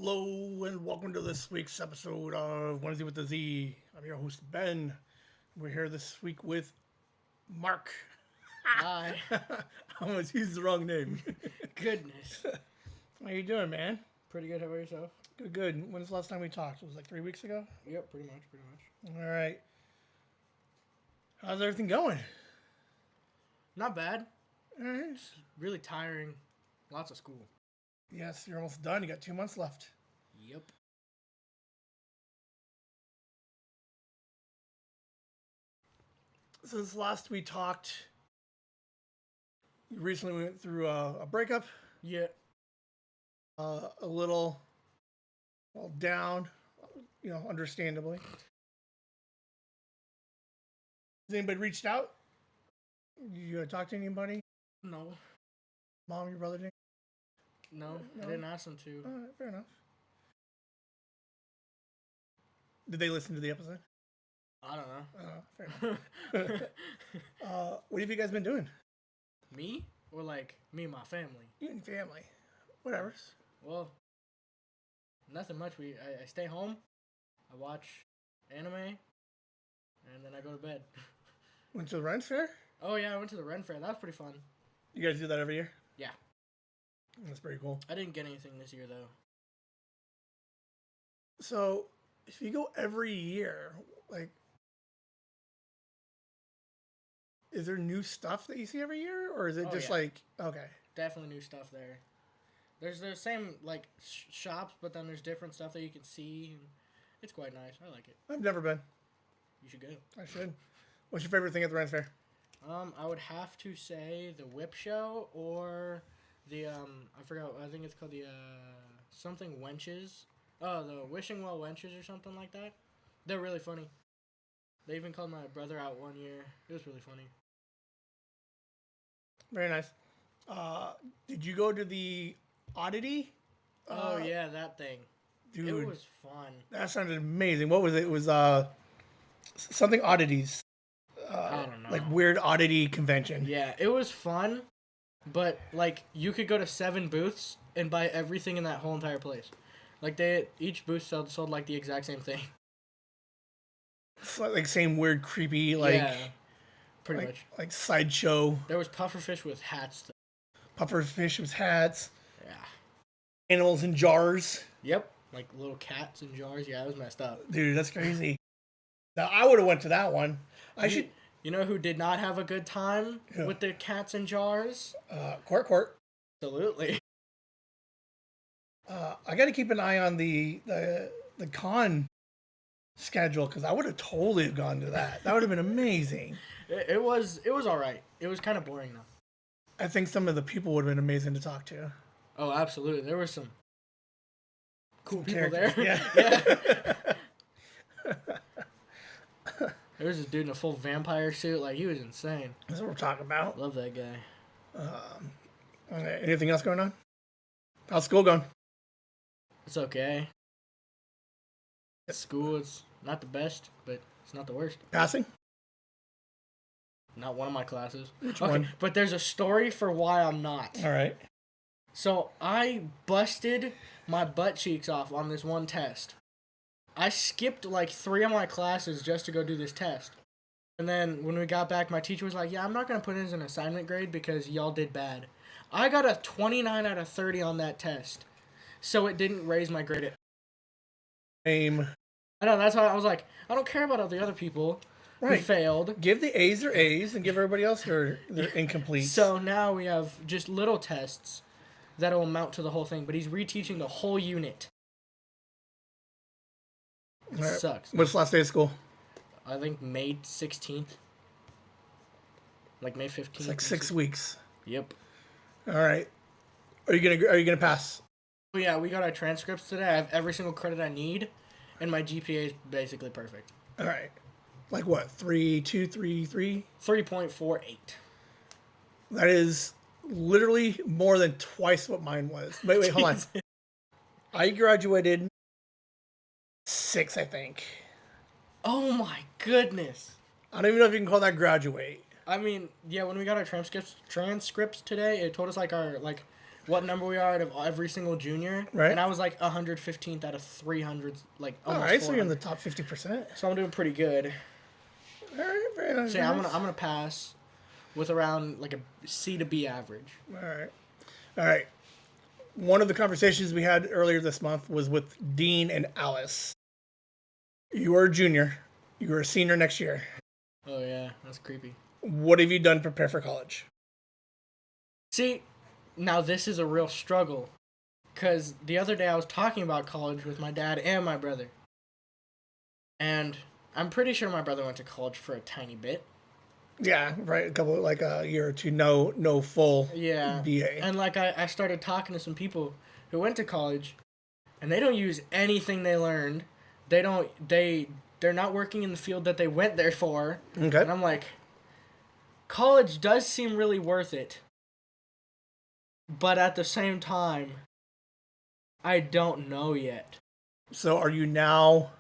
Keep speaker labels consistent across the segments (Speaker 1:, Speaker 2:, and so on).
Speaker 1: Hello and welcome to this week's episode of Whimsy with the Z. I'm your host Ben. We're here this week with Mark.
Speaker 2: Hi.
Speaker 1: I almost used the wrong name.
Speaker 2: Goodness.
Speaker 1: How you doing, man?
Speaker 2: Pretty good. How about yourself?
Speaker 1: Good, good. When's the last time we talked? It was like 3 weeks ago?
Speaker 2: Yep, pretty much.
Speaker 1: All right. How's everything going?
Speaker 2: Not bad.
Speaker 1: All right.
Speaker 2: Really tiring. Lots of school.
Speaker 1: Yes, you're almost done. You got 2 months left.
Speaker 2: Yep.
Speaker 1: Since last we talked, you recently went through a breakup.
Speaker 2: Yeah.
Speaker 1: A little, well, down, understandably. Has anybody reached out? You talked to anybody?
Speaker 2: No.
Speaker 1: Mom, your brother did?
Speaker 2: No.
Speaker 1: No.
Speaker 2: I didn't ask them to.
Speaker 1: All right, fair enough. Did they listen to the episode?
Speaker 2: I don't know.
Speaker 1: Fair enough. What have you guys been doing?
Speaker 2: Me? Or like me and my family?
Speaker 1: You and family. Whatever.
Speaker 2: Well, nothing much. I stay home. I watch anime. And then I go to bed.
Speaker 1: Went to the Rent Fair?
Speaker 2: Oh yeah, I went to the Ren Fair. That was pretty fun.
Speaker 1: You guys do that every year?
Speaker 2: Yeah.
Speaker 1: That's pretty cool.
Speaker 2: I didn't get anything this year though.
Speaker 1: So, if you go every year, like, is there new stuff that you see every year? Or is it just
Speaker 2: yeah.
Speaker 1: like, okay.
Speaker 2: Definitely new stuff there. There's the same like shops, but then there's different stuff that you can see. And it's quite nice. I like it.
Speaker 1: I've never been.
Speaker 2: You should go.
Speaker 1: I should. What's your favorite thing at the Rent Fair?
Speaker 2: I would have to say the Whip Show or the I forgot. I think it's called the something Wenches. Oh, the Wishing Well Wenches or something like that. They're really funny. They even called my brother out one year. It was really funny.
Speaker 1: Very nice. Did you go to the Oddity?
Speaker 2: Oh yeah, that thing.
Speaker 1: Dude,
Speaker 2: It was fun.
Speaker 1: that sounded amazing. What was it? It was something oddities.
Speaker 2: I don't know.
Speaker 1: Like weird oddity convention.
Speaker 2: Yeah, it was fun, but like you could go to 7 booths and buy everything in that whole entire place. Like each booth sold like the exact same thing.
Speaker 1: It's like same weird, creepy, like
Speaker 2: yeah, pretty much.
Speaker 1: like sideshow.
Speaker 2: There was pufferfish with hats.
Speaker 1: Pufferfish with hats.
Speaker 2: Yeah.
Speaker 1: Animals in jars.
Speaker 2: Yep. Like little cats in jars. Yeah, it was messed up.
Speaker 1: Dude, that's crazy. Now I would have went to that one.
Speaker 2: You know who did not have a good time
Speaker 1: Who?
Speaker 2: with the cats in jars?
Speaker 1: Court.
Speaker 2: Absolutely.
Speaker 1: I got to keep an eye on the con schedule because I would have totally gone to that. That would have been amazing.
Speaker 2: It was all right. It was kind of boring though.
Speaker 1: I think some of the people would have been amazing to talk to.
Speaker 2: Oh, absolutely. There were some cool people
Speaker 1: Characters.
Speaker 2: there.
Speaker 1: Yeah.
Speaker 2: There was this dude in a full vampire suit. Like, he was insane.
Speaker 1: That's what we're talking about.
Speaker 2: Love that guy.
Speaker 1: Okay, anything else going on? How's school going?
Speaker 2: It's okay. At school, it's not the best, but it's not the worst.
Speaker 1: Passing?
Speaker 2: Not one of my classes.
Speaker 1: Which
Speaker 2: okay,
Speaker 1: one?
Speaker 2: but there's a story for why I'm not.
Speaker 1: All right.
Speaker 2: So, I busted my butt cheeks off on this one test. I skipped like 3 of my classes just to go do this test. And then when we got back, my teacher was like, yeah, I'm not going to put it as an assignment grade because y'all did bad. I got a 29 out of 30 on that test. So it didn't raise my grade.
Speaker 1: Same.
Speaker 2: I know, that's why I was like, I don't care about all the other people who failed.
Speaker 1: Give the A's their A's and give everybody else their incomplete.
Speaker 2: So now we have just little tests that will amount to the whole thing. But he's reteaching the whole unit. It sucks.
Speaker 1: What's the last day of school?
Speaker 2: I think May 16th. Like May 15th.
Speaker 1: It's like 6 weeks.
Speaker 2: Yep.
Speaker 1: All right. Are you gonna pass?
Speaker 2: Oh yeah, we got our transcripts today. I have every single credit I need, and my GPA is basically perfect.
Speaker 1: All right. Like what? 3.2, 3.3?
Speaker 2: 3.48.
Speaker 1: That is literally more than twice what mine was. Wait, hold on. I graduated 6, I think.
Speaker 2: Oh my goodness.
Speaker 1: I don't even know if you can call that graduate.
Speaker 2: I mean, yeah, when we got our transcripts today, it told us like our what number we are out of every single junior.
Speaker 1: Right.
Speaker 2: And I was like 115th out of 300, like
Speaker 1: All
Speaker 2: almost
Speaker 1: right, so you're in
Speaker 2: 400.
Speaker 1: the top 50%.
Speaker 2: So I'm doing pretty good.
Speaker 1: All right, very nice.
Speaker 2: So yeah, I'm gonna pass with around like a C to B average.
Speaker 1: All right. One of the conversations we had earlier this month was with Dean and Alice. You are a junior. You are a senior next year.
Speaker 2: Oh yeah, that's creepy.
Speaker 1: What have you done to prepare for college?
Speaker 2: See, now this is a real struggle. Because the other day I was talking about college with my dad and my brother. And I'm pretty sure my brother went to college for a tiny bit.
Speaker 1: Yeah, right. A couple, like a year or two, no full
Speaker 2: Yeah.
Speaker 1: BA.
Speaker 2: And like I started talking to some people who went to college and they don't use anything they learned. They're not working in the field that they went there for.
Speaker 1: Okay.
Speaker 2: And I'm like, college does seem really worth it. But at the same time, I don't know yet.
Speaker 1: So are you now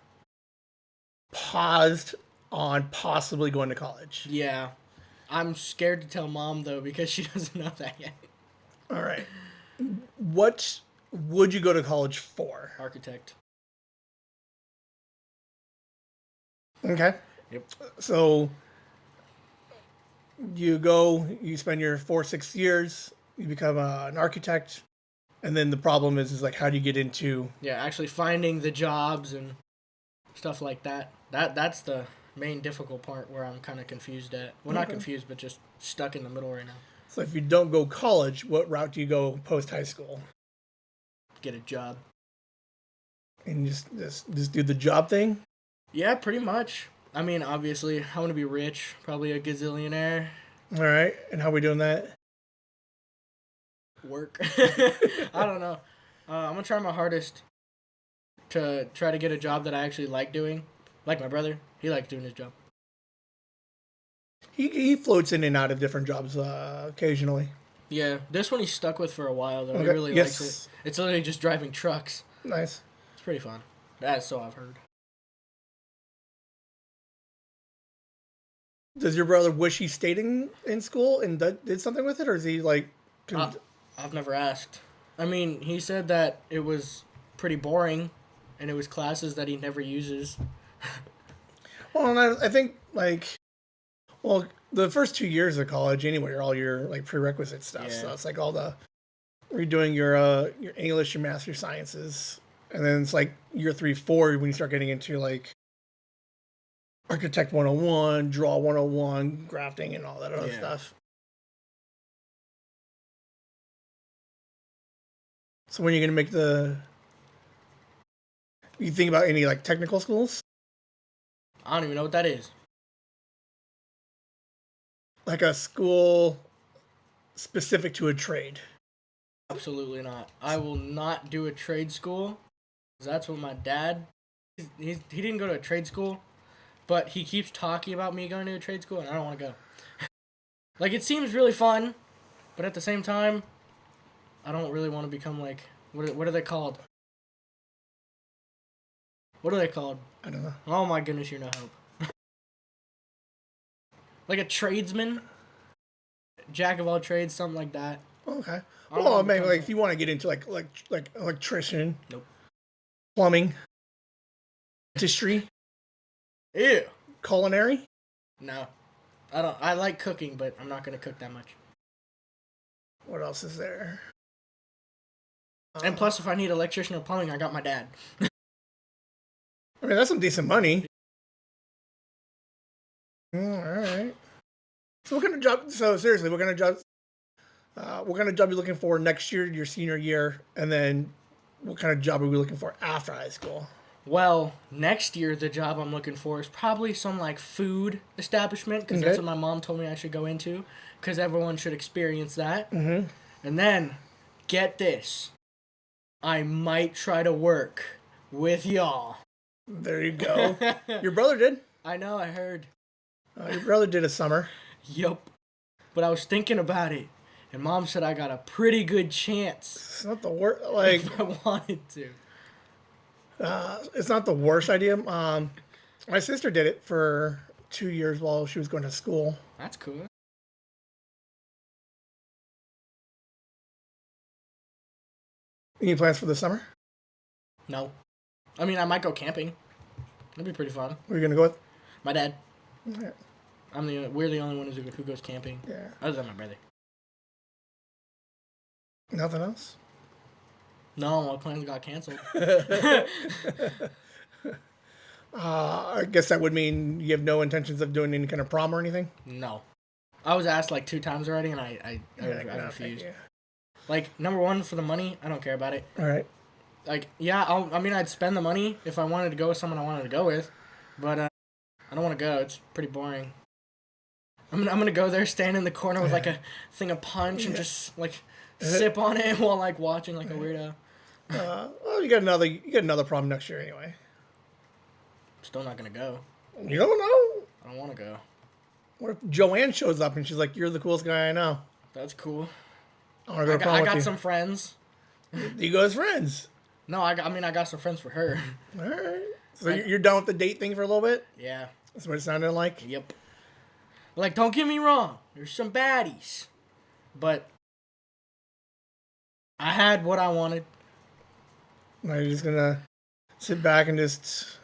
Speaker 1: paused on possibly going to college?
Speaker 2: Yeah. I'm scared to tell mom though because she doesn't know that yet.
Speaker 1: All right. What would you go to college for?
Speaker 2: Architect.
Speaker 1: Okay.
Speaker 2: Yep.
Speaker 1: So you spend your 4-6 years, you become an architect, and then the problem is like how do you get into?
Speaker 2: Yeah, actually finding the jobs and stuff like that. That's the main difficult part where I'm kind of confused at. Well, not confused, but just stuck in the middle right now.
Speaker 1: So if you don't go college, what route do you go post high school?
Speaker 2: Get a job.
Speaker 1: And just do the job thing?
Speaker 2: Yeah, pretty much. I mean, obviously, I want to be rich, probably a gazillionaire.
Speaker 1: All right. And how are we doing that?
Speaker 2: Work. I don't know. I'm gonna try my hardest to try to get a job that I actually like doing. Like my brother, he likes doing his job.
Speaker 1: He floats in and out of different jobs occasionally.
Speaker 2: Yeah, this one he's stuck with for a while though. He
Speaker 1: Okay.
Speaker 2: really
Speaker 1: Yes.
Speaker 2: likes it. It's literally just driving trucks.
Speaker 1: Nice.
Speaker 2: It's pretty fun. That's so I've heard.
Speaker 1: Does your brother wish he stayed in school and did something with it, or is he like?
Speaker 2: I've never asked. I mean, he said that it was pretty boring, and it was classes that he never uses.
Speaker 1: Well, and I think the first 2 years of college anyway are all your like prerequisite stuff.
Speaker 2: Yeah.
Speaker 1: So it's like all the redoing your English, your math, your sciences, and then it's like year 3, 4 when you start getting into like Architect 101, Draw 101, grafting, and all that other stuff. So when are you gonna make you think about any like technical schools?
Speaker 2: I don't even know what that is.
Speaker 1: Like a school specific to a trade.
Speaker 2: Absolutely not. I will not do a trade school. 'Cause that's what my dad. He didn't go to a trade school, but he keeps talking about me going to a trade school, and I don't want to go. Like it seems really fun, but at the same time, I don't really want to become like what are they called? What are they called?
Speaker 1: I don't know.
Speaker 2: Oh my goodness, you're no hope. Like a tradesman, jack of all trades, something like that.
Speaker 1: Okay. Well, maybe like if you want to get into like electrician,
Speaker 2: Nope.
Speaker 1: plumbing, dentistry,
Speaker 2: Ew.
Speaker 1: culinary.
Speaker 2: No, I don't. I like cooking, but I'm not gonna cook that much.
Speaker 1: What else is there?
Speaker 2: And plus, if I need electrician or plumbing, I got my dad.
Speaker 1: I mean, that's some decent money. All right. So what kind of job? So seriously, what kind of job? What kind of job are you looking for next year, your senior year, and then what kind of job are we looking for after high school?
Speaker 2: Well, next year the job I'm looking for is probably some like food establishment because that's what my mom told me I should go into because everyone should experience that.
Speaker 1: Mm-hmm.
Speaker 2: And then, get this, I might try to work with y'all.
Speaker 1: There you go. Your brother did.
Speaker 2: I know, I heard.
Speaker 1: Your brother did a summer.
Speaker 2: Yup. But I was thinking about it, and Mom said I got a pretty good chance.
Speaker 1: It's not the worst. Like
Speaker 2: if I wanted to.
Speaker 1: It's not the worst idea. My sister did it for 2 years while she was going to school.
Speaker 2: That's cool.
Speaker 1: Any plans for the summer?
Speaker 2: No. I mean, I might go camping. That'd be pretty fun.
Speaker 1: Who are you gonna go with?
Speaker 2: My dad.
Speaker 1: Yeah.
Speaker 2: We're the only one who goes camping.
Speaker 1: Yeah.
Speaker 2: Other than my brother.
Speaker 1: Nothing else?
Speaker 2: No, my plans got canceled.
Speaker 1: I guess that would mean you have no intentions of doing any kind of prom or anything?
Speaker 2: No. I was asked like 2 times already, and I refused.
Speaker 1: Yeah.
Speaker 2: Like, number one, for the money, I don't care about it.
Speaker 1: All right.
Speaker 2: Like, yeah, I'd spend the money if I wanted to go with someone I wanted to go with, but I don't want to go. It's pretty boring. I'm gonna go there, stand in the corner with like a thing of punch and just like sip on it while like watching like a weirdo.
Speaker 1: Well, you got another prom next year anyway.
Speaker 2: Still not gonna go.
Speaker 1: You don't know.
Speaker 2: I don't want to go.
Speaker 1: What if Joanne shows up and she's like, "You're the coolest guy I know"?
Speaker 2: That's cool.
Speaker 1: I want to go to prom
Speaker 2: I
Speaker 1: with
Speaker 2: got
Speaker 1: you.
Speaker 2: some friends.
Speaker 1: You go as friends.
Speaker 2: No, I got some friends for her.
Speaker 1: All right. So you're done with the date thing for a little bit?
Speaker 2: Yeah.
Speaker 1: That's what it sounded like?
Speaker 2: Yep. Like, don't get me wrong. There's some baddies. But I had what I wanted.
Speaker 1: Now you're just going to sit back and just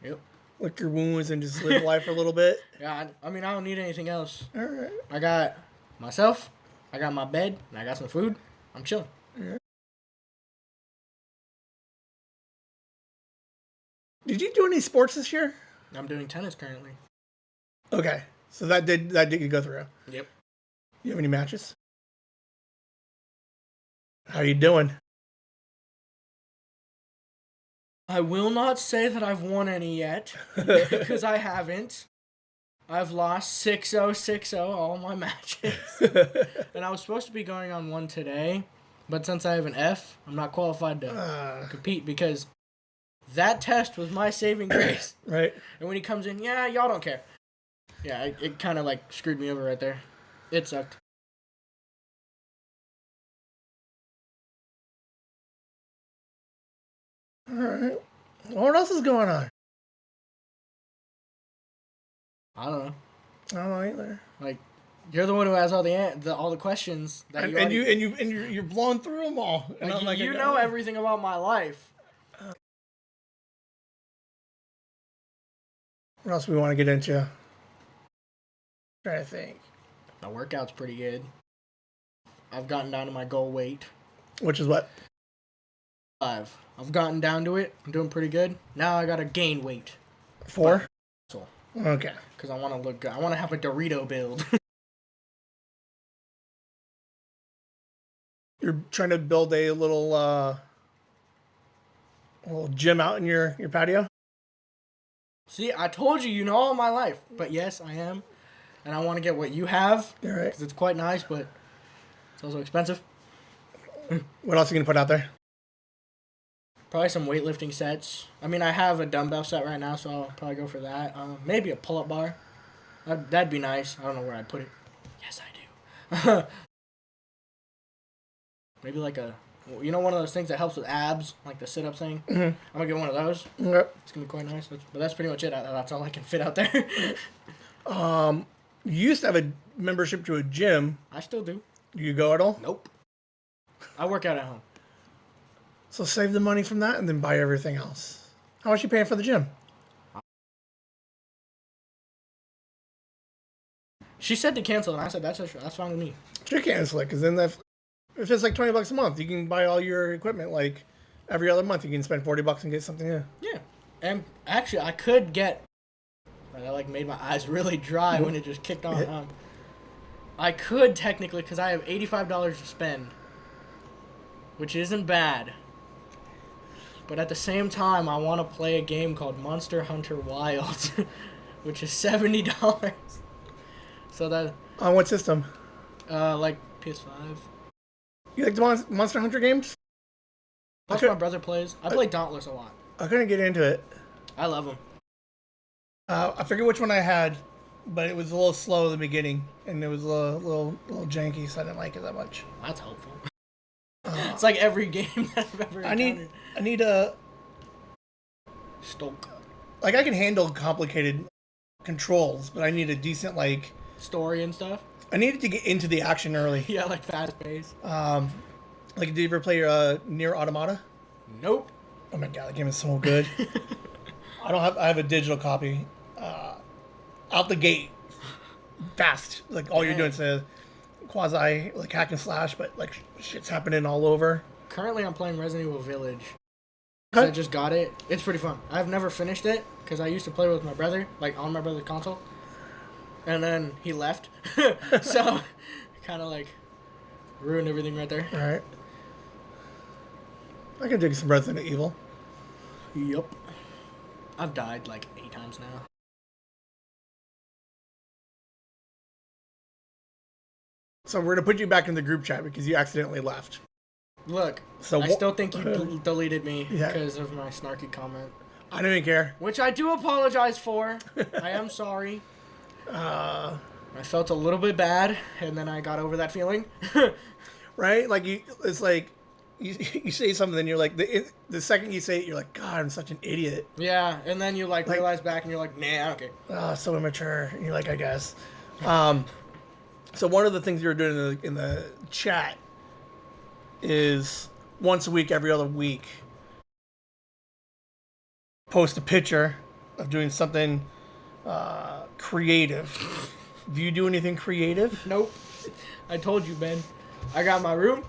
Speaker 2: Yep.
Speaker 1: lick your wounds and just live life for a little bit?
Speaker 2: Yeah, I don't need anything else.
Speaker 1: All right.
Speaker 2: I got myself, I got my bed, and I got some food. I'm chilling.
Speaker 1: Yeah. Did you do any sports this year?
Speaker 2: I'm doing tennis currently.
Speaker 1: Okay. So that did go through.
Speaker 2: Yep.
Speaker 1: You have any matches? How you doing?
Speaker 2: I will not say that I've won any yet, because I haven't. I've lost 6-0, 6-0 all my matches. And I was supposed to be going on one today, but since I have an F, I'm not qualified to compete because that test was my saving grace.
Speaker 1: Right.
Speaker 2: And when he comes in, yeah, y'all don't care. Yeah, it kind of like screwed me over right there. It sucked.
Speaker 1: All right. Well, what else is going on?
Speaker 2: I don't know.
Speaker 1: I don't know either.
Speaker 2: Like, you're the one who has all the questions that
Speaker 1: You're blowing through them all. And
Speaker 2: like,
Speaker 1: I'm like,
Speaker 2: you know everything about my life.
Speaker 1: What else we want to get into? Trying to think.
Speaker 2: My workout's pretty good. I've gotten down to my goal weight.
Speaker 1: Which is what?
Speaker 2: 5. I've gotten down to it. I'm doing pretty good. Now I gotta gain weight.
Speaker 1: 4?
Speaker 2: So,
Speaker 1: Okay.
Speaker 2: because I want to look good. I want to have a Dorito build.
Speaker 1: You're trying to build a little gym out in your patio?
Speaker 2: See, I told you know all my life. But yes, I am. And I want to get what you have.
Speaker 1: All right.
Speaker 2: Because it's quite nice, but it's also expensive.
Speaker 1: What else are you going to put out there?
Speaker 2: Probably some weightlifting sets. I mean, I have a dumbbell set right now, so I'll probably go for that. Maybe a pull-up bar. That'd be nice. I don't know where I'd put it. Yes, I do. Maybe like one of those things that helps with abs, like the sit-up thing.
Speaker 1: Mm-hmm.
Speaker 2: I'm going to get one of those.
Speaker 1: Yep.
Speaker 2: It's going to be quite nice. But that's pretty much it. That's all I can fit out there.
Speaker 1: You used to have a membership to a gym.
Speaker 2: I still do.
Speaker 1: Do you go at all?
Speaker 2: Nope. I work out at home.
Speaker 1: So save the money from that and then buy everything else. How much are you paying for the gym?
Speaker 2: She said to cancel, and I said, that's fine with me.
Speaker 1: Sure, cancel it, because then if it's like $20 a month, you can buy all your equipment like every other month. You can spend $40 and get something new.
Speaker 2: Yeah. And actually, I could get... That like made my eyes really dry when it just kicked on. I could technically, because I have $85 to spend, which isn't bad. But at the same time, I want to play a game called Monster Hunter Wilds, which is $70. So that...
Speaker 1: On what system?
Speaker 2: Like PS5.
Speaker 1: You like the Monster Hunter games?
Speaker 2: Plus my brother plays. I play Dauntless a lot.
Speaker 1: I couldn't get into it.
Speaker 2: I love them.
Speaker 1: I forget which one I had, but it was a little slow in the beginning, and it was a little janky, so I didn't like it that much.
Speaker 2: That's helpful. It's like every game that I've ever encountered.
Speaker 1: I need a...
Speaker 2: Stoke.
Speaker 1: Like, I can handle complicated controls, but I need a decent, like...
Speaker 2: Story and stuff?
Speaker 1: I needed to get into the action early.
Speaker 2: Yeah, like fast pace.
Speaker 1: Like, did you ever play Near Automata?
Speaker 2: Nope.
Speaker 1: Oh my god, that game is so good. I have a digital copy. Out the gate, fast. Like all you're doing is a quasi like hack and slash, but like shit's happening all over.
Speaker 2: Currently, I'm playing Resident Evil Village. I just got it. It's pretty fun. I've never finished it because I used to play with my brother, like on my brother's console, and then he left, so kind of like ruined everything right there.
Speaker 1: All right. I can dig some Resident Evil.
Speaker 2: Yup. I've died like 8 times now.
Speaker 1: So we're gonna put you back in the group chat because you accidentally left.
Speaker 2: Look,
Speaker 1: So
Speaker 2: I still think you deleted me
Speaker 1: Yeah.
Speaker 2: because of my snarky comment.
Speaker 1: I don't even care.
Speaker 2: Which I do apologize for. I am sorry. I felt a little bit bad, and then I got over that feeling.
Speaker 1: Right? Like it's like you say something, and you're like the second you say it, you're like, God, I'm such an idiot.
Speaker 2: Yeah, and then you like realize back, and you're like, nah, okay.
Speaker 1: Oh, so immature. And you're like, I guess. So one of the things you're doing in the chat is once a week, every other week, post a picture of doing something creative. Do you do anything creative?
Speaker 2: Nope. I told you, Ben. I got my room,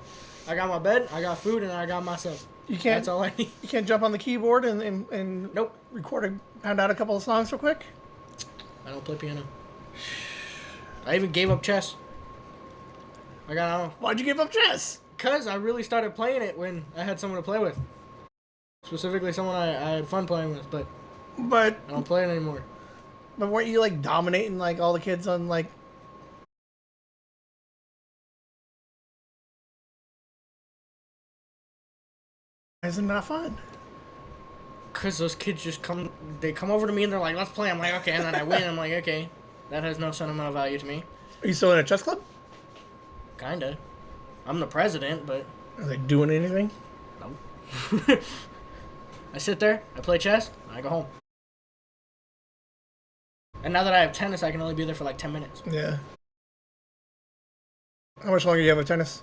Speaker 2: I got my bed, I got food, and I got myself.
Speaker 1: You can't.
Speaker 2: That's all I need.
Speaker 1: You can't jump on the keyboard and
Speaker 2: Nope.
Speaker 1: pound out a couple of songs real quick.
Speaker 2: I don't play piano. I even gave up chess.
Speaker 1: Why'd you give up chess?
Speaker 2: Because I really started playing it when I had someone to play with. Specifically someone I had fun playing with, but
Speaker 1: But
Speaker 2: I don't play it anymore.
Speaker 1: but weren't you like dominating like all the kids on like? Isn't that fun?
Speaker 2: Because those kids just come over to me and they're like, let's play. I'm like, okay, and then I win. I'm like, okay, that has no sentimental value to me.
Speaker 1: Are you still in a chess club?
Speaker 2: Kinda. I'm the president, but
Speaker 1: Are they doing anything?
Speaker 2: no. I sit there, I play chess, and I go home. And now that I have tennis, I can only be there for like 10 minutes.
Speaker 1: Yeah. How much longer do you have of tennis?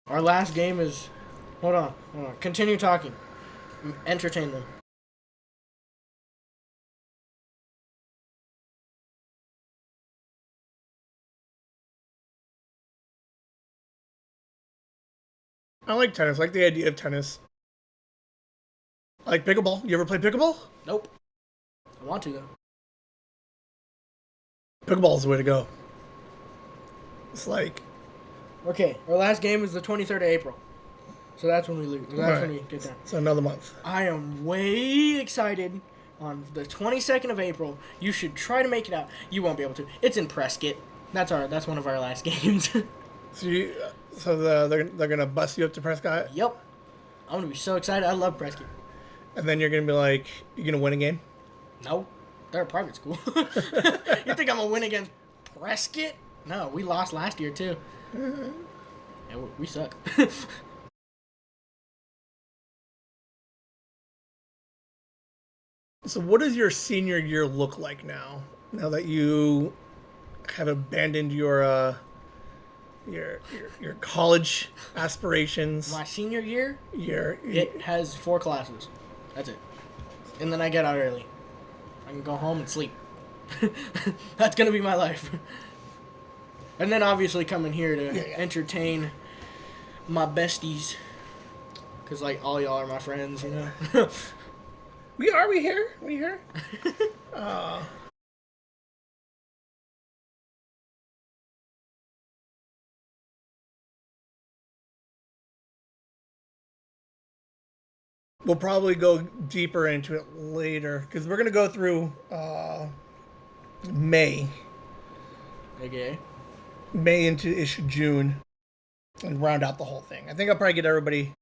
Speaker 2: Our last game is... Hold on. Continue talking. Entertain them.
Speaker 1: I like tennis. I like the idea of tennis. I like pickleball. You ever play pickleball?
Speaker 2: Nope. I want to, though.
Speaker 1: Pickleball is the way to go. It's like...
Speaker 2: Okay, our last game is the 23rd of April. So that's when we lose. That's when we get down.
Speaker 1: It's another month.
Speaker 2: I am way excited. On the 22nd of April, you should try to make it out. You won't be able to. It's in Prescott. That's one of our last games.
Speaker 1: So they're gonna bust you up to Prescott,
Speaker 2: Yep. I'm gonna be so excited. I love Prescott.
Speaker 1: and then you're gonna be like, you're gonna win a game.
Speaker 2: No, they're a private school. You think I'm gonna win against Prescott? No, we lost last year too. And we suck.
Speaker 1: So what does your senior year look like now? Now that you have abandoned your college aspirations.
Speaker 2: My senior year,
Speaker 1: Your
Speaker 2: it has 4 classes. That's it. And then I get out early. I can go home and sleep. That's gonna be my life. And then obviously coming here to entertain my besties. Because, like, all y'all are my friends, you know?
Speaker 1: we here. We'll probably go deeper into it later because we're gonna go through May
Speaker 2: Okay.
Speaker 1: Into issue June and round out the whole thing. I think I'll probably get everybody.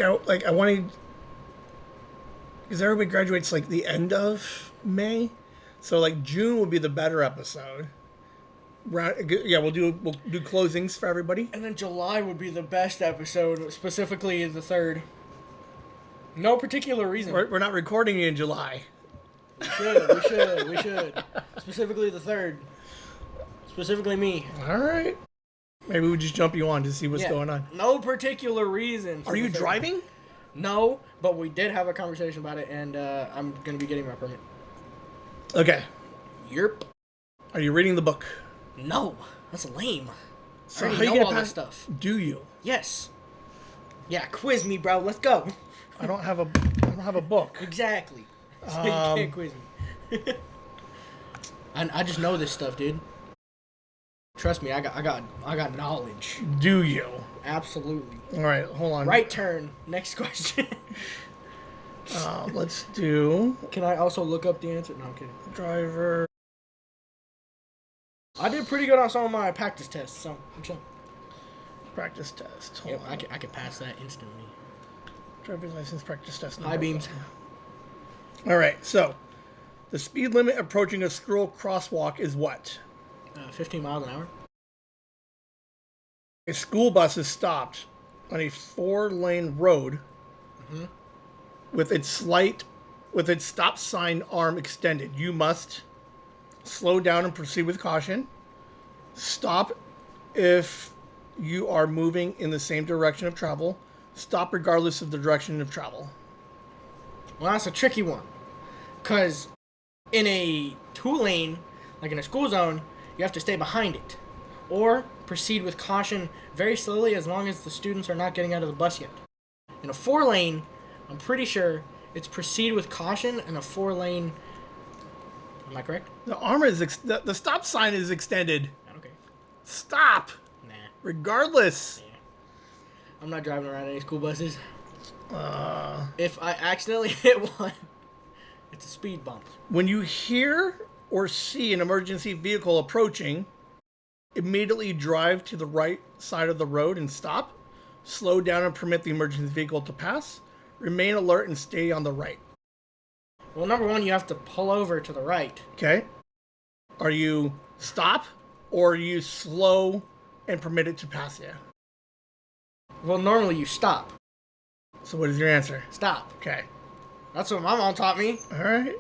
Speaker 1: I wanted because everybody graduates like the end of May, so like June will be the better episode. We'll do closings for everybody.
Speaker 2: And then July would be the best episode, specifically the 3rd. No particular reason.
Speaker 1: We're not recording in July.
Speaker 2: We should. Specifically the third. Specifically me.
Speaker 1: All right. Maybe we just jump you on to see what's going on.
Speaker 2: No particular reason.
Speaker 1: Are you driving?
Speaker 2: No, but we did have a conversation about it, and I'm going to be getting my permit.
Speaker 1: Okay.
Speaker 2: Yerp.
Speaker 1: Are you reading the book?
Speaker 2: No. That's lame.
Speaker 1: So
Speaker 2: I
Speaker 1: how
Speaker 2: already
Speaker 1: you
Speaker 2: know
Speaker 1: get
Speaker 2: all
Speaker 1: past
Speaker 2: this stuff.
Speaker 1: Do you?
Speaker 2: Yes. Yeah, quiz me, bro. Let's go.
Speaker 1: I don't have a book.
Speaker 2: Exactly. So you can't quiz me. I just know this stuff, dude. Trust me, I got knowledge.
Speaker 1: Do you?
Speaker 2: Absolutely.
Speaker 1: All right, hold on.
Speaker 2: Right turn. Next question.
Speaker 1: Let's do
Speaker 2: Can I also look up the answer? No, I'm kidding.
Speaker 1: driver.
Speaker 2: I did pretty good on some of my practice tests, so I'm chilling.
Speaker 1: Practice test.
Speaker 2: Yep, I can pass that instantly.
Speaker 1: Driver's license practice test.
Speaker 2: High beams.
Speaker 1: All right, so the speed limit approaching a school crosswalk is what?
Speaker 2: 15 miles an hour.
Speaker 1: A school bus is stopped on a 4-lane road with its stop sign arm extended. You must slow down and proceed with caution. Stop if you are moving in the same direction of travel. Stop regardless of the direction of travel.
Speaker 2: Well, that's a tricky one. Because in a 2-lane, like in a school zone, you have to stay behind it. Or proceed with caution very slowly as long as the students are not getting out of the bus yet. In a 4-lane, I'm pretty sure it's proceed with caution and a 4-lane. Am I correct?
Speaker 1: The arm is the stop sign is extended.
Speaker 2: Okay.
Speaker 1: Stop.
Speaker 2: Nah.
Speaker 1: Regardless.
Speaker 2: Yeah. I'm not driving around any school buses. If I accidentally hit one, it's a speed bump.
Speaker 1: When you hear or see an emergency vehicle approaching, immediately drive to the right side of the road and stop. Slow down and permit the emergency vehicle to pass. Remain alert and stay on the right.
Speaker 2: Well, number one, you have to pull over to the right.
Speaker 1: Okay? Are you stop or are you slow and permit it to pass you?
Speaker 2: Well, normally you stop.
Speaker 1: So what is your answer?
Speaker 2: Stop.
Speaker 1: Okay.
Speaker 2: That's what my mom taught me.
Speaker 1: All right.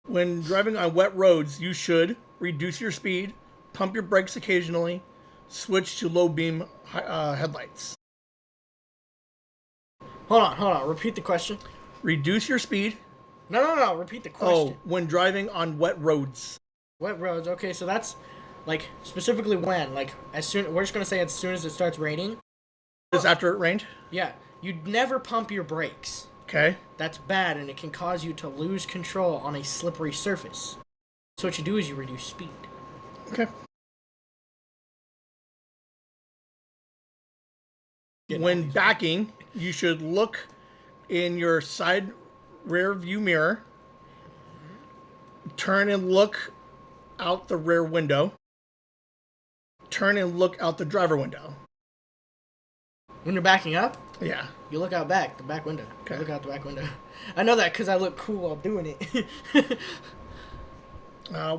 Speaker 1: When driving on wet roads, you should reduce your speed, pump your brakes occasionally, switch to low beam headlights.
Speaker 2: Hold on. Repeat the question.
Speaker 1: Reduce your speed.
Speaker 2: No. Repeat the question.
Speaker 1: Oh, when driving on wet roads.
Speaker 2: Wet roads. Okay, so that's like specifically when, like as soon. We're just gonna say as soon as it starts raining.
Speaker 1: Just after it rained?
Speaker 2: Yeah, you'd never pump your brakes.
Speaker 1: Okay.
Speaker 2: That's bad, and it can cause you to lose control on a slippery surface. So what you do is you reduce speed.
Speaker 1: Okay. When backing, you should look in your side rear view mirror, turn and look out the rear window, turn and look out the driver window.
Speaker 2: When you're backing up,
Speaker 1: Yeah.
Speaker 2: you look out back, the back window.
Speaker 1: Okay.
Speaker 2: You look out the back window. I know that because I look cool while doing it.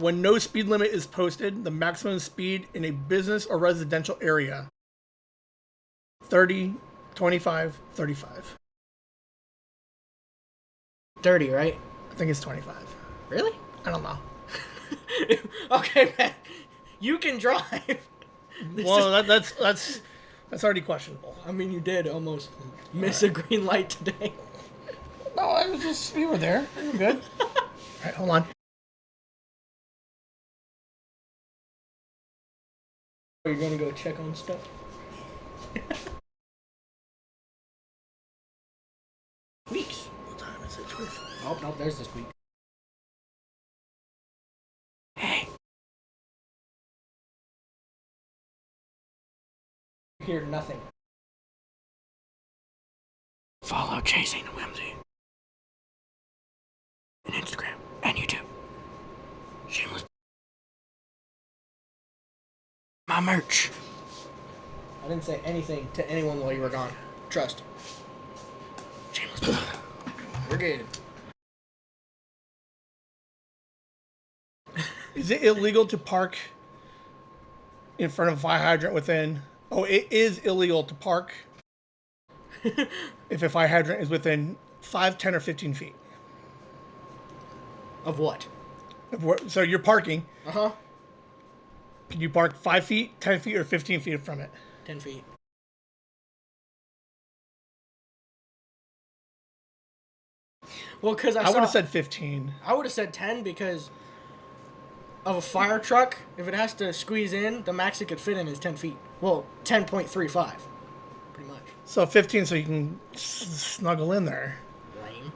Speaker 1: When no speed limit is posted, the maximum speed in a business or residential area, 30, 25, 35.
Speaker 2: 30, right?
Speaker 1: I think it's 25.
Speaker 2: Really?
Speaker 1: I don't know.
Speaker 2: Okay, man. You can drive.
Speaker 1: Well, that's already questionable.
Speaker 2: I mean, you did almost miss a green light today.
Speaker 1: No, I was just, we were there. We were good. All right, hold on.
Speaker 2: You're gonna go check on stuff? Weeks.
Speaker 1: What time is it? 25.
Speaker 2: Oh, no, there's the squeak. Hey. You hear nothing. Follow Chasing the Whimsy. On Instagram and YouTube. Shameless. My merch. I didn't say anything to anyone while you were gone. Trust. Shameless plug. We're good.
Speaker 1: Is it illegal to park in front of a fire hydrant within... Oh, it is illegal to park if a fire hydrant is within 5, 10, or 15 feet.
Speaker 2: Of what?
Speaker 1: So you're parking.
Speaker 2: Uh-huh.
Speaker 1: Can you park 5 feet, 10 feet, or 15 feet from it?
Speaker 2: 10 feet. Well, because
Speaker 1: I would have said 15.
Speaker 2: I would have said 10 because of a fire truck. If it has to squeeze in, the max it could fit in is 10 feet. Well, 10.35. Pretty much.
Speaker 1: So 15, so you can snuggle in there.
Speaker 2: Lame.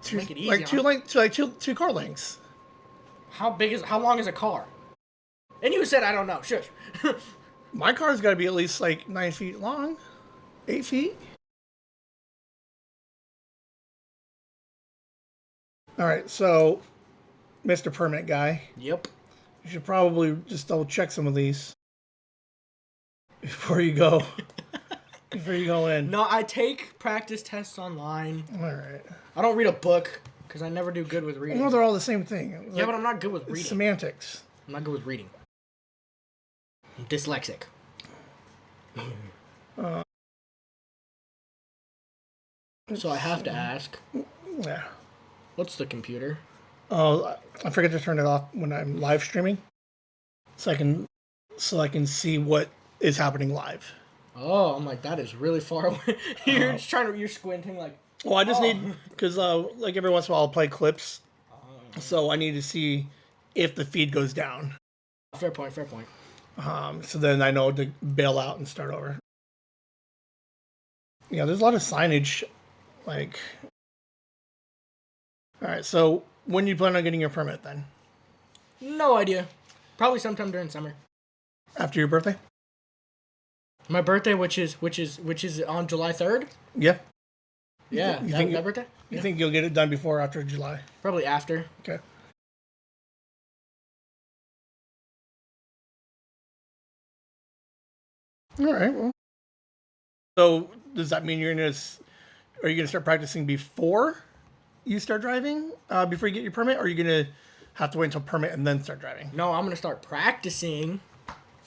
Speaker 1: Two,
Speaker 2: Make it easy.
Speaker 1: like two car lengths.
Speaker 2: How long is a car? And you said I don't know. Shush.
Speaker 1: My car's got to be at least like 9 feet long, 8 feet. All right, so Mr. Permit Guy,
Speaker 2: Yep.
Speaker 1: you should probably just double check some of these before you go. Before you go in.
Speaker 2: No, I take practice tests online.
Speaker 1: All right.
Speaker 2: I don't read a book because I never do good with reading.
Speaker 1: Well, they're all the same thing.
Speaker 2: Yeah, but I'm not good with reading.
Speaker 1: Semantics.
Speaker 2: I'm not good with reading. I'm dyslexic. So I have to ask,
Speaker 1: Yeah.
Speaker 2: what's the computer?
Speaker 1: Oh, I forget to turn it off when I'm live streaming, so I can see what is happening live.
Speaker 2: Oh, I'm like, that is really far away. You're just you're squinting like.
Speaker 1: Well, I just need, because like every once in a while I'll play clips, so I need to see if the feed goes down.
Speaker 2: Fair point.
Speaker 1: So then I know to bail out and start over. Yeah, there's a lot of signage, like. All right, so when you plan on getting your permit then?
Speaker 2: No idea. Probably sometime during summer.
Speaker 1: After your birthday?
Speaker 2: My birthday, which is on July 3rd.
Speaker 1: Yeah.
Speaker 2: Yeah, that birthday.
Speaker 1: You think you'll get it done before or after July?
Speaker 2: Probably after.
Speaker 1: Okay. All right. Well. So does that mean are you gonna start practicing before you start driving? Before you get your permit, or are you gonna have to wait until permit and then start driving?
Speaker 2: No, I'm gonna start practicing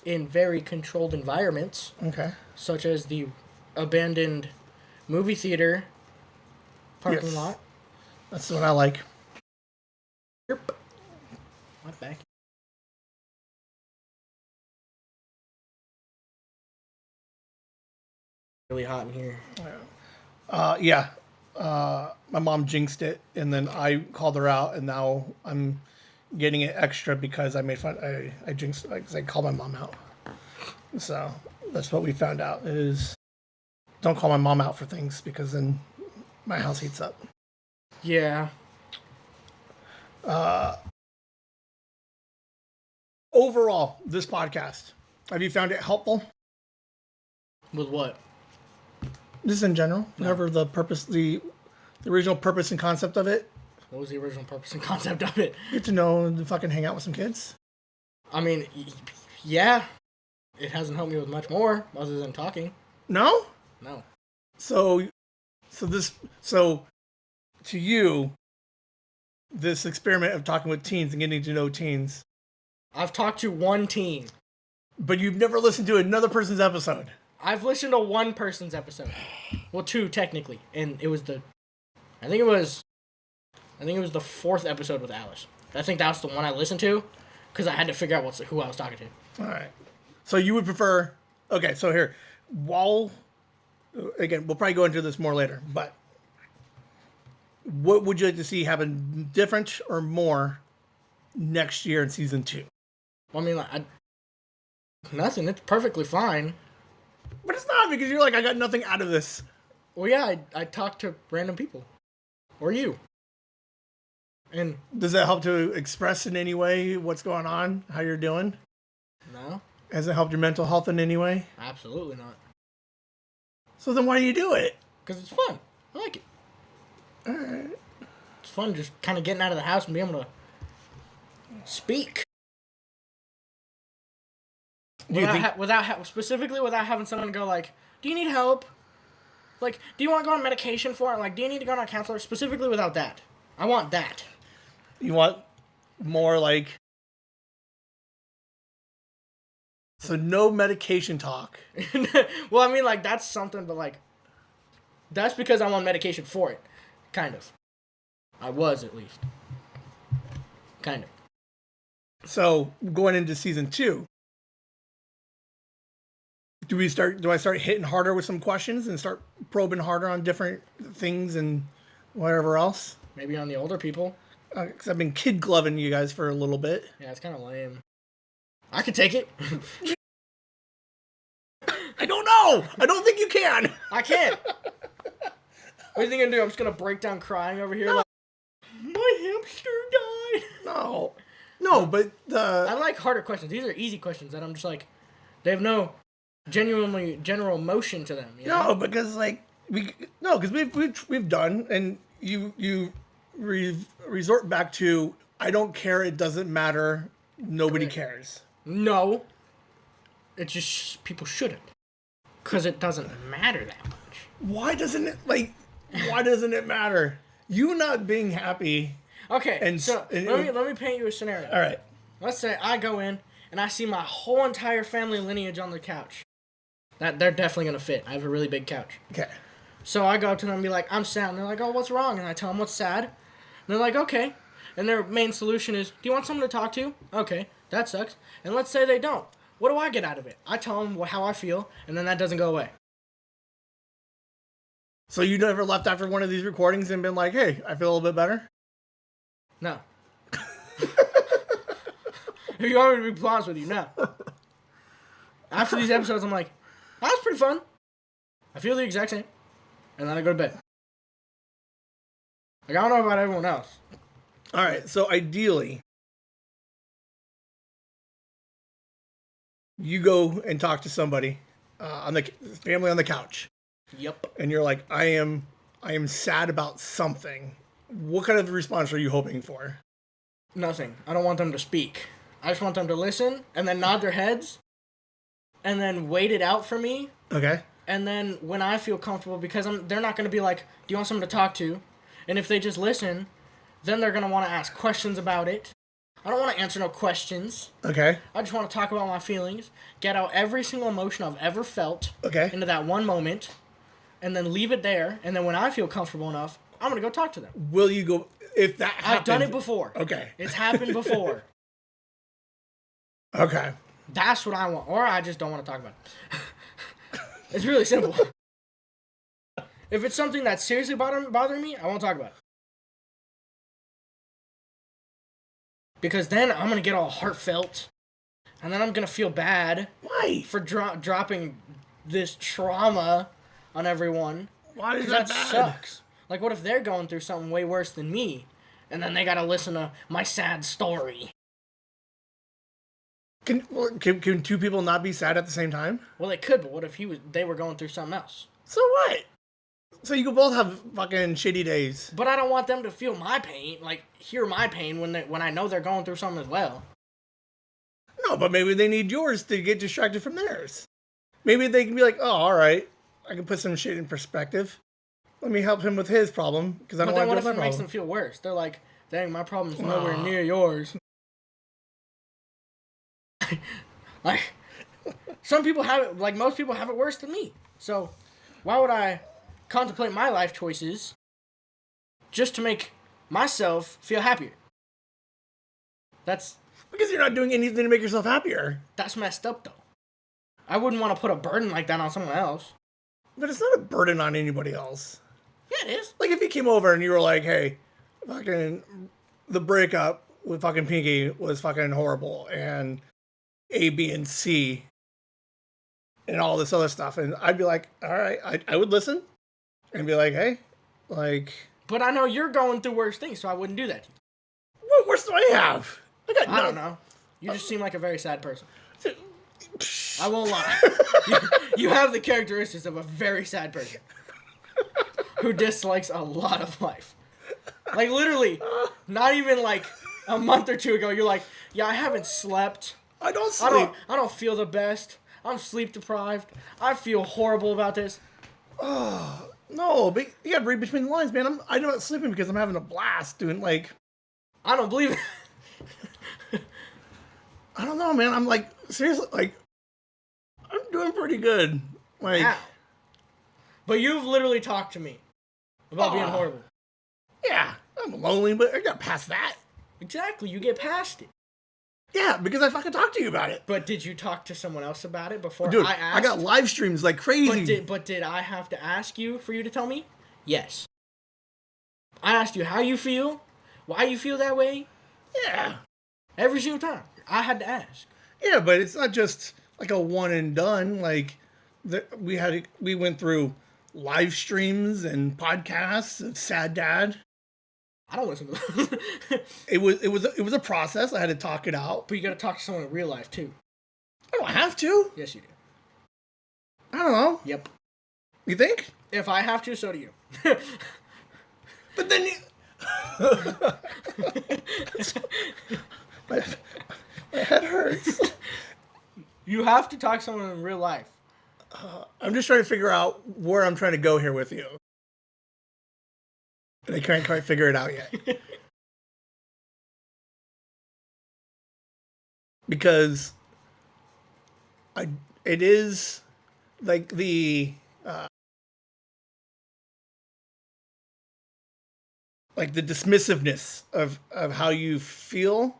Speaker 2: in very controlled environments.
Speaker 1: Okay.
Speaker 2: Such as the abandoned movie theater parking lot.
Speaker 1: That's what I like.
Speaker 2: Yep. My back. Really hot in here.
Speaker 1: Yeah. My mom jinxed it, and then I called her out, and now I'm getting it extra because I made fun. I jinxed, like I called my mom out. So that's what we found out is don't call my mom out for things because then my house heats up.
Speaker 2: Yeah.
Speaker 1: Overall, this podcast, have you found it helpful?
Speaker 2: With what?
Speaker 1: Just in general, whatever the purpose, the original purpose and concept of it.
Speaker 2: What was the original purpose and concept of it?
Speaker 1: Get to know and fucking hang out with some kids.
Speaker 2: I mean, yeah. It hasn't helped me with much more other than talking.
Speaker 1: No?
Speaker 2: No.
Speaker 1: So to you, this experiment of talking with teens and getting to know teens.
Speaker 2: I've talked to one teen.
Speaker 1: But you've never listened to another person's episode.
Speaker 2: I've listened to one person's episode. Well, two technically, and it was I think it was the fourth episode with Alice. I think that was the one I listened to because I had to figure out who I was talking to.
Speaker 1: All right. So you would prefer? Okay. So here, again, we'll probably go into this more later. But what would you like to see happen different or more next year in season 2?
Speaker 2: Well, I mean, nothing. It's perfectly fine.
Speaker 1: But it's not because you're like, I got nothing out of this.
Speaker 2: Well, yeah, I talk to random people. Or you. And
Speaker 1: does that help to express in any way what's going on, how you're doing?
Speaker 2: No.
Speaker 1: Has it helped your mental health in any way?
Speaker 2: Absolutely not.
Speaker 1: So then why do you do it?
Speaker 2: Because it's fun. I like it.
Speaker 1: Alright.
Speaker 2: It's fun just kind of getting out of the house and being able to speak. Specifically without having someone go like, do you need help? Like, do you want to go on medication for it? Like, do you need to go on a counselor? Specifically without that. I want that.
Speaker 1: You want more like... So no medication talk.
Speaker 2: Well, I mean, like, that's something, but, like, that's because I'm on medication for it. Kind of. I was, at least. Kind of.
Speaker 1: So going into season 2, do I start hitting harder with some questions and start probing harder on different things and whatever else?
Speaker 2: Maybe on the older people.
Speaker 1: Because I've been kid gloving you guys for a little bit.
Speaker 2: Yeah, it's kind of lame. I could take it.
Speaker 1: I don't know. I don't think you can.
Speaker 2: I can't. What do you think I'm gonna do? I'm just gonna break down crying over here.
Speaker 1: No.
Speaker 2: Like, my hamster died.
Speaker 1: No, but
Speaker 2: I like harder questions. These are easy questions that I'm just like, they have no genuinely general emotion to them. You know?
Speaker 1: No, because like we've done, and you resort back to I don't care. It doesn't matter. Nobody cares.
Speaker 2: No. It's just people shouldn't, because it doesn't matter that much.
Speaker 1: Why doesn't it matter? You not being happy.
Speaker 2: Okay,
Speaker 1: and
Speaker 2: so let me paint you a scenario.
Speaker 1: All right.
Speaker 2: Let's say I go in and I see my whole entire family lineage on the couch. That they're definitely gonna fit. I have a really big couch.
Speaker 1: Okay.
Speaker 2: So I go up to them and be like, I'm sad. And they're like, oh, what's wrong? And I tell them what's sad. And they're like, okay. And their main solution is, do you want someone to talk to? Okay, that sucks. And let's say they don't. What do I get out of it? I tell them how I feel, and then that doesn't go away.
Speaker 1: So you never left after one of these recordings and been like, hey, I feel a little bit better?
Speaker 2: No. If you want me to be honest with you, no. After these episodes, I'm like, that was pretty fun. I feel the exact same. And then I go to bed. Like, I don't know about everyone else.
Speaker 1: All right, so ideally, you go and talk to somebody on the family on the couch.
Speaker 2: Yep.
Speaker 1: And you're like, I am sad about something. What kind of response are you hoping for?
Speaker 2: Nothing. I don't want them to speak. I just want them to listen and then nod their heads and then wait it out for me.
Speaker 1: Okay.
Speaker 2: And then when I feel comfortable, because they're not going to be like, do you want someone to talk to? And if they just listen, then they're going to want to ask questions about it. I don't want to answer no questions.
Speaker 1: Okay.
Speaker 2: I just want to talk about my feelings, get out every single emotion I've ever felt into that one moment, and then leave it there. And then when I feel comfortable enough, I'm going to go talk to them.
Speaker 1: Will you go, if that happens?
Speaker 2: I've done it before.
Speaker 1: Okay.
Speaker 2: It's happened before.
Speaker 1: Okay.
Speaker 2: That's what I want. Or I just don't want to talk about it. It's really simple. If it's something that's seriously bothering me, I won't talk about it. Because then I'm going to get all heartfelt. And then I'm going to feel bad.
Speaker 1: Why?
Speaker 2: For dropping this trauma on everyone.
Speaker 1: Why is that bad?
Speaker 2: Sucks. Like, what if they're going through something way worse than me? And then they got to listen to my sad story.
Speaker 1: Can two people not be sad at the same time?
Speaker 2: Well, they could, but what if they were going through something else?
Speaker 1: So what? So you could both have fucking shitty days.
Speaker 2: But I don't want them to feel my pain, like hear my pain when I know they're going through something as well.
Speaker 1: No, but maybe they need yours to get distracted from theirs. Maybe they can be like, oh, all right, I can put some shit in perspective. Let me help him with his problem because I don't want to deal with my problem.
Speaker 2: But then what if it makes them feel worse? They're like, dang, my problem's nowhere near yours. Like, some people have it, like most people have it worse than me. So, why would I contemplate my life choices just to make myself feel happier? That's...
Speaker 1: Because you're not doing anything to make yourself happier.
Speaker 2: That's messed up, though. I wouldn't want to put a burden like that on someone else.
Speaker 1: But it's not a burden on anybody else.
Speaker 2: Yeah, it is.
Speaker 1: Like, if you came over and you were like, hey, fucking, the breakup with fucking Pinky was fucking horrible, and A, B, and C, and all this other stuff. And I'd be like, all right, I would listen and be like, hey, like.
Speaker 2: But I know you're going through worse things, so I wouldn't do that to you.
Speaker 1: What worse do I have?
Speaker 2: I don't know. You just seem like a very sad person. I won't lie. You have the characteristics of a very sad person who dislikes a lot of life. Like, literally, not even like a month or two ago, you're like, yeah, I haven't slept.
Speaker 1: I don't sleep.
Speaker 2: I don't feel the best. I'm sleep deprived. I feel horrible about this.
Speaker 1: Oh, no, but you gotta read between the lines, man. I'm not sleeping because I'm having a blast doing, like...
Speaker 2: I don't believe it.
Speaker 1: I don't know, man. I'm like, seriously, like, I'm doing pretty good. Like...
Speaker 2: Wow. But you've literally talked to me about being horrible.
Speaker 1: Yeah, I'm lonely, but I got past that.
Speaker 2: Exactly. You get past it.
Speaker 1: Yeah, because I fucking talked to you about it.
Speaker 2: But did you talk to someone else about it before
Speaker 1: Dude,
Speaker 2: I asked?
Speaker 1: I got live streams like crazy.
Speaker 2: But did I have to ask you for you to tell me? Yes. I asked you how you feel, why you feel that way.
Speaker 1: Yeah.
Speaker 2: Every single time. I had to ask.
Speaker 1: Yeah, but it's not just like a one and done. Like we went through live streams and podcasts of Sad Dad.
Speaker 2: I don't listen to those.
Speaker 1: It was a process. I had to talk it out.
Speaker 2: But you gotta talk to someone in real life too.
Speaker 1: I don't have to.
Speaker 2: Yes, you do.
Speaker 1: I don't know.
Speaker 2: Yep.
Speaker 1: You think?
Speaker 2: If I have to, so do you.
Speaker 1: But then my head hurts.
Speaker 2: You have to talk to someone in real life.
Speaker 1: I'm just trying to figure out where I'm trying to go here with you. And I can't quite figure it out yet. Because it is like the dismissiveness of how you feel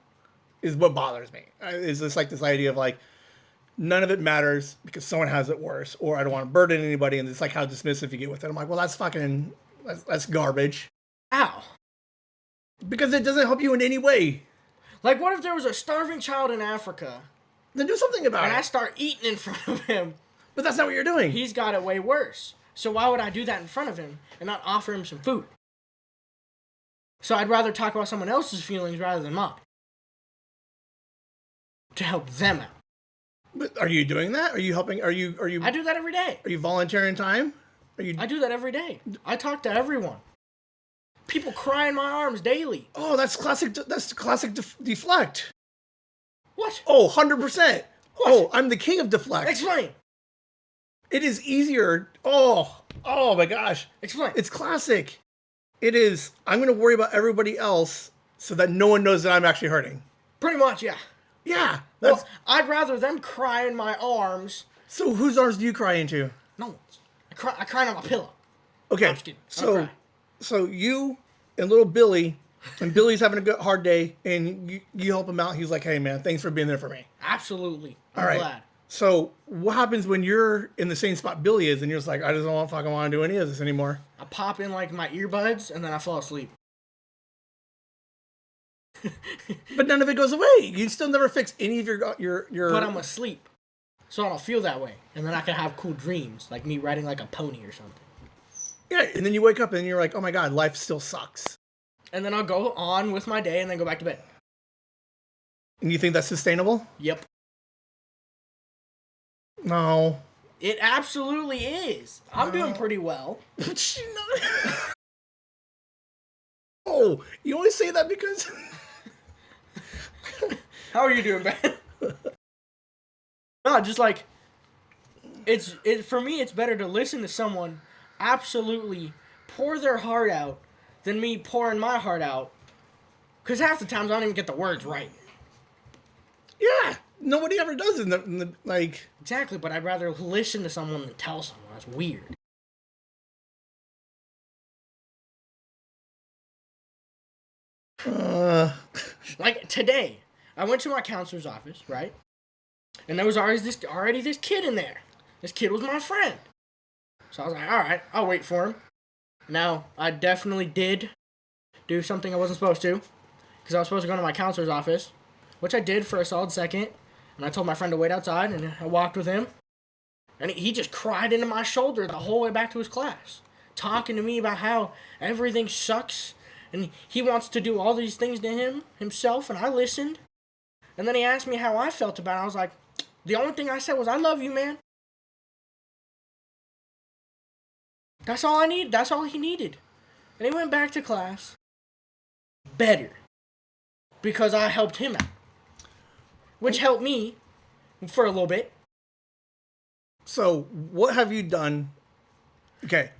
Speaker 1: is what bothers me. Is this like this idea of like none of it matters because someone has it worse, or I don't want to burden anybody, and it's like how dismissive you get with it. I'm like, well, that's garbage.
Speaker 2: Ow.
Speaker 1: Because it doesn't help you in any way.
Speaker 2: Like, what if there was a starving child in Africa?
Speaker 1: Then do something about
Speaker 2: and
Speaker 1: it.
Speaker 2: I start eating in front of him.
Speaker 1: But that's not what you're doing.
Speaker 2: He's got it way worse. So why would I do that in front of him and not offer him some food? So I'd rather talk about someone else's feelings rather than mine. To help them out.
Speaker 1: But are you doing that? Are you helping? Are you?
Speaker 2: I do that every day.
Speaker 1: Are you volunteering time?
Speaker 2: I do that every day. I talk to everyone. People cry in my arms daily.
Speaker 1: Oh, that's classic. That's classic deflect.
Speaker 2: What?
Speaker 1: Oh, 100%. Oh, I'm the king of deflect.
Speaker 2: Explain.
Speaker 1: It is easier. Oh my gosh.
Speaker 2: Explain.
Speaker 1: It's classic. It is. I'm going to worry about everybody else so that no one knows that I'm actually hurting.
Speaker 2: Pretty much, yeah.
Speaker 1: Yeah.
Speaker 2: Well, I'd rather them cry in my arms.
Speaker 1: So whose arms do you cry into?
Speaker 2: No one's. I cry on my pillow.
Speaker 1: Okay.
Speaker 2: No, I'm just kidding.
Speaker 1: So you and little Billy, and Billy's having a hard day, and you help him out. He's like, hey, man, thanks for being there for me.
Speaker 2: Absolutely.
Speaker 1: All right.
Speaker 2: Glad.
Speaker 1: So what happens when you're in the same spot Billy is, and you're just like, I just don't fucking want to do any of this anymore?
Speaker 2: I pop in like my earbuds, and then I fall asleep.
Speaker 1: But none of it goes away. You still never fix any of your.
Speaker 2: But I'm asleep, so I don't feel that way, and then I can have cool dreams, like me riding like a pony or something.
Speaker 1: Yeah, and then you wake up and you're like, oh my god, life still sucks.
Speaker 2: And then I'll go on with my day and then go back to bed.
Speaker 1: And you think that's sustainable?
Speaker 2: Yep.
Speaker 1: No.
Speaker 2: It absolutely is. I'm doing pretty well.
Speaker 1: Oh, you always say that because...
Speaker 2: How are you doing, man? No, just like... For me, it's better to listen to someone absolutely pour their heart out than me pouring my heart out. Because half the times I don't even get the words right.
Speaker 1: Yeah, nobody ever does in the like...
Speaker 2: Exactly, but I'd rather listen to someone than tell someone. That's weird. Like today, I went to my counselor's office, right? And there was already this kid in there. This kid was my friend. So I was like, all right, I'll wait for him. Now, I definitely did do something I wasn't supposed to. Because I was supposed to go to my counselor's office. Which I did for a solid second. And I told my friend to wait outside. And I walked with him. And he just cried into my shoulder the whole way back to his class. Talking to me about how everything sucks. And he wants to do all these things to himself. And I listened. And then he asked me how I felt about it. I was like, the only thing I said was, I love you, man. That's all I need. That's all he needed. And he went back to class. Better. Because I helped him out. Which helped me for a little bit.
Speaker 1: So, what have you done? Okay,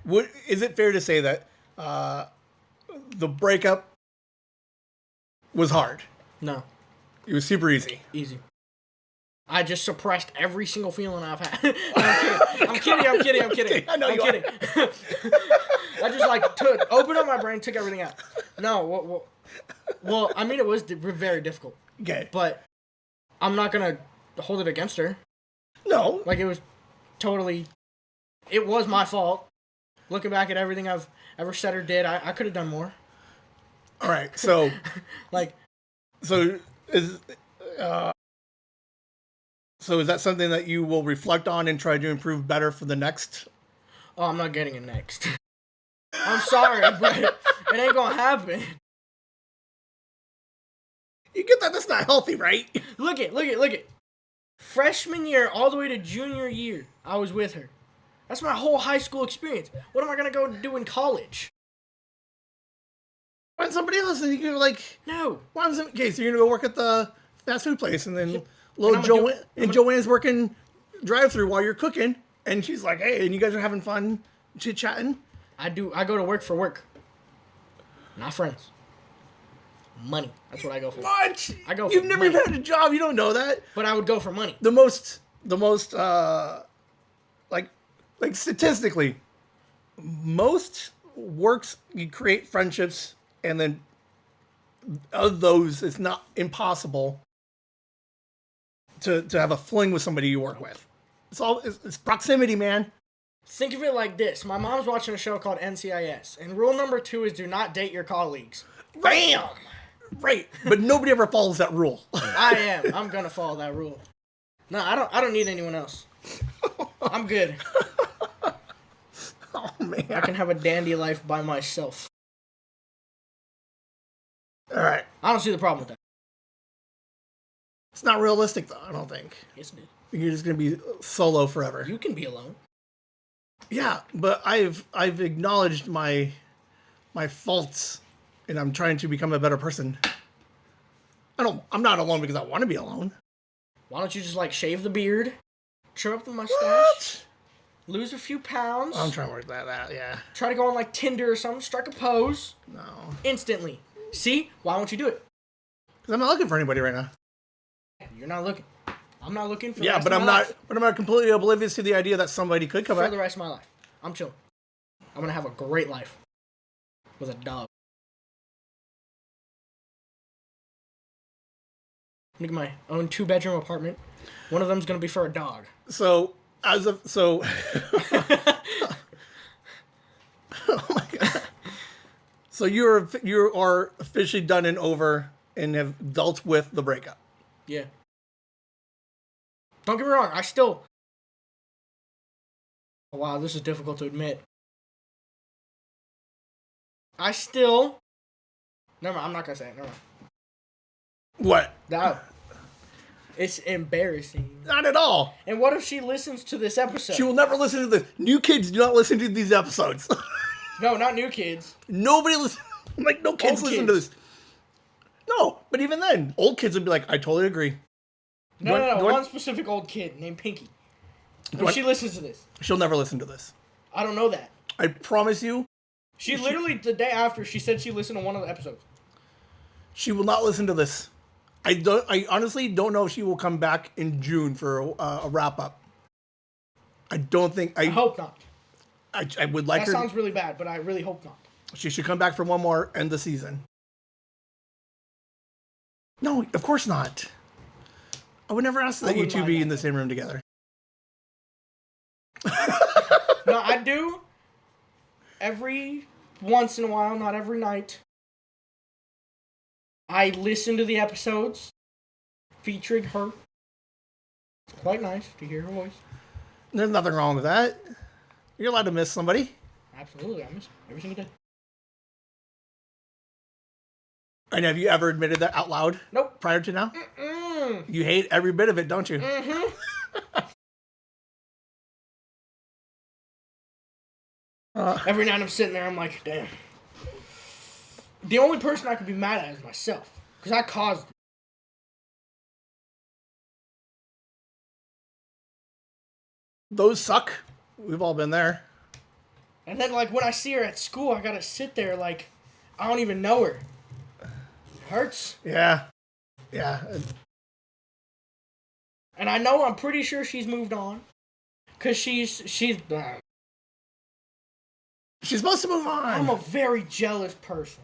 Speaker 1: is it fair to say that the breakup was hard?
Speaker 2: No.
Speaker 1: It was super easy.
Speaker 2: Easy. I just suppressed every single feeling I've had. I'm kidding.
Speaker 1: I know
Speaker 2: I'm kidding. I just opened up my brain, took everything out. No, Well, I mean, it was very difficult.
Speaker 1: Okay.
Speaker 2: But I'm not going to hold it against her.
Speaker 1: No.
Speaker 2: Like, it was totally... It was my fault. Looking back at everything I've ever said or did, I could have done more.
Speaker 1: All right, so...
Speaker 2: like...
Speaker 1: So is that something that you will reflect on and try to improve better for the next?
Speaker 2: Oh, I'm not getting it next. I'm sorry, but it ain't gonna happen.
Speaker 1: You get that? That's not healthy, right?
Speaker 2: Look it. Freshman year all the way to junior year, I was with her. That's my whole high school experience. What am I gonna go do in college?
Speaker 1: Find somebody else and you can like...
Speaker 2: No.
Speaker 1: Okay, so you're gonna go work at the fast food place and then Joanne's working drive-thru while you're cooking and she's like, hey, and you guys are having fun chit-chatting?
Speaker 2: I go to work for work. Not friends. Money. That's what I go for.
Speaker 1: What?
Speaker 2: I go for
Speaker 1: You've never
Speaker 2: money.
Speaker 1: had a job, you don't know that.
Speaker 2: But I would go for money.
Speaker 1: The most like statistically, most works you create friendships and then of those it's not impossible to have a fling with somebody you work with. It's proximity, man.
Speaker 2: Think of it like this. My mom's watching a show called NCIS, and rule number 2 is do not date your colleagues. Bam!
Speaker 1: Right, but nobody ever follows that rule.
Speaker 2: I am. I'm gonna follow that rule. No, I don't need anyone else. I'm good.
Speaker 1: Oh, man.
Speaker 2: I can have a dandy life by myself.
Speaker 1: All right.
Speaker 2: I don't see the problem with that.
Speaker 1: It's not realistic, though, I don't think.
Speaker 2: Yes, it is.
Speaker 1: You're just going to be solo forever.
Speaker 2: You can be alone.
Speaker 1: Yeah, but I've acknowledged my faults, and I'm trying to become a better person. I'm not alone because I want to be alone.
Speaker 2: Why don't you just, like, shave the beard, trim up the mustache,
Speaker 1: What?
Speaker 2: lose a few pounds.
Speaker 1: I'm trying to work that out, yeah.
Speaker 2: Try to go on, like, Tinder or something, strike a pose.
Speaker 1: No.
Speaker 2: Instantly. See? Why won't you do it?
Speaker 1: Because I'm not looking for anybody right now.
Speaker 2: You're not looking. I'm not looking for.
Speaker 1: Yeah, but I'm not completely oblivious to the idea that somebody could come
Speaker 2: for
Speaker 1: back.
Speaker 2: the rest of my life. I'm chilling. I'm gonna have a great life with a dog. I'm gonna get my own 2-bedroom apartment. One of them's gonna be for a dog.
Speaker 1: So oh my god. So you are officially done and over and have dealt with the breakup.
Speaker 2: Yeah. Don't get me wrong, I still... Oh, wow, this is difficult to admit. I still... Never mind, I'm not gonna say it, never mind.
Speaker 1: What?
Speaker 2: No. It's embarrassing.
Speaker 1: Not at all.
Speaker 2: And what if she listens to this episode?
Speaker 1: She will never listen to this. New kids do not listen to these episodes.
Speaker 2: No, not new kids.
Speaker 1: Nobody listen. Like, no kids listen to this. No, but even then, old kids would be like, I totally agree.
Speaker 2: No. One specific old kid named Pinky. If she listens to this.
Speaker 1: She'll never listen to this.
Speaker 2: I don't know that.
Speaker 1: I promise you.
Speaker 2: She literally, the day after, she said she listened to one of the episodes.
Speaker 1: She will not listen to this. I honestly don't know if she will come back in June for a wrap up. I don't think.
Speaker 2: I hope not.
Speaker 1: I would like her.
Speaker 2: That sounds really bad, but I really hope not.
Speaker 1: She should come back for one more, end the season. No, of course not. I would never ask that you two be in the same room together.
Speaker 2: No, I do. Every once in a while, not every night. I listen to the episodes featuring her. It's quite nice to hear her voice.
Speaker 1: There's nothing wrong with that. You're allowed to miss somebody.
Speaker 2: Absolutely, I miss her every single day.
Speaker 1: And have you ever admitted that out loud?
Speaker 2: Nope.
Speaker 1: Prior to now?
Speaker 2: Mm-mm.
Speaker 1: You hate every bit of it, don't you?
Speaker 2: Mm-hmm. Every night I'm sitting there, I'm like, damn. The only person I could be mad at is myself. Because I caused it.
Speaker 1: Those suck. We've all been there.
Speaker 2: And then, like, when I see her at school, I gotta sit there like, I don't even know her. It hurts.
Speaker 1: Yeah. Yeah.
Speaker 2: And I know, I'm pretty sure she's moved on. Because she's
Speaker 1: supposed to move on.
Speaker 2: I'm a very jealous person.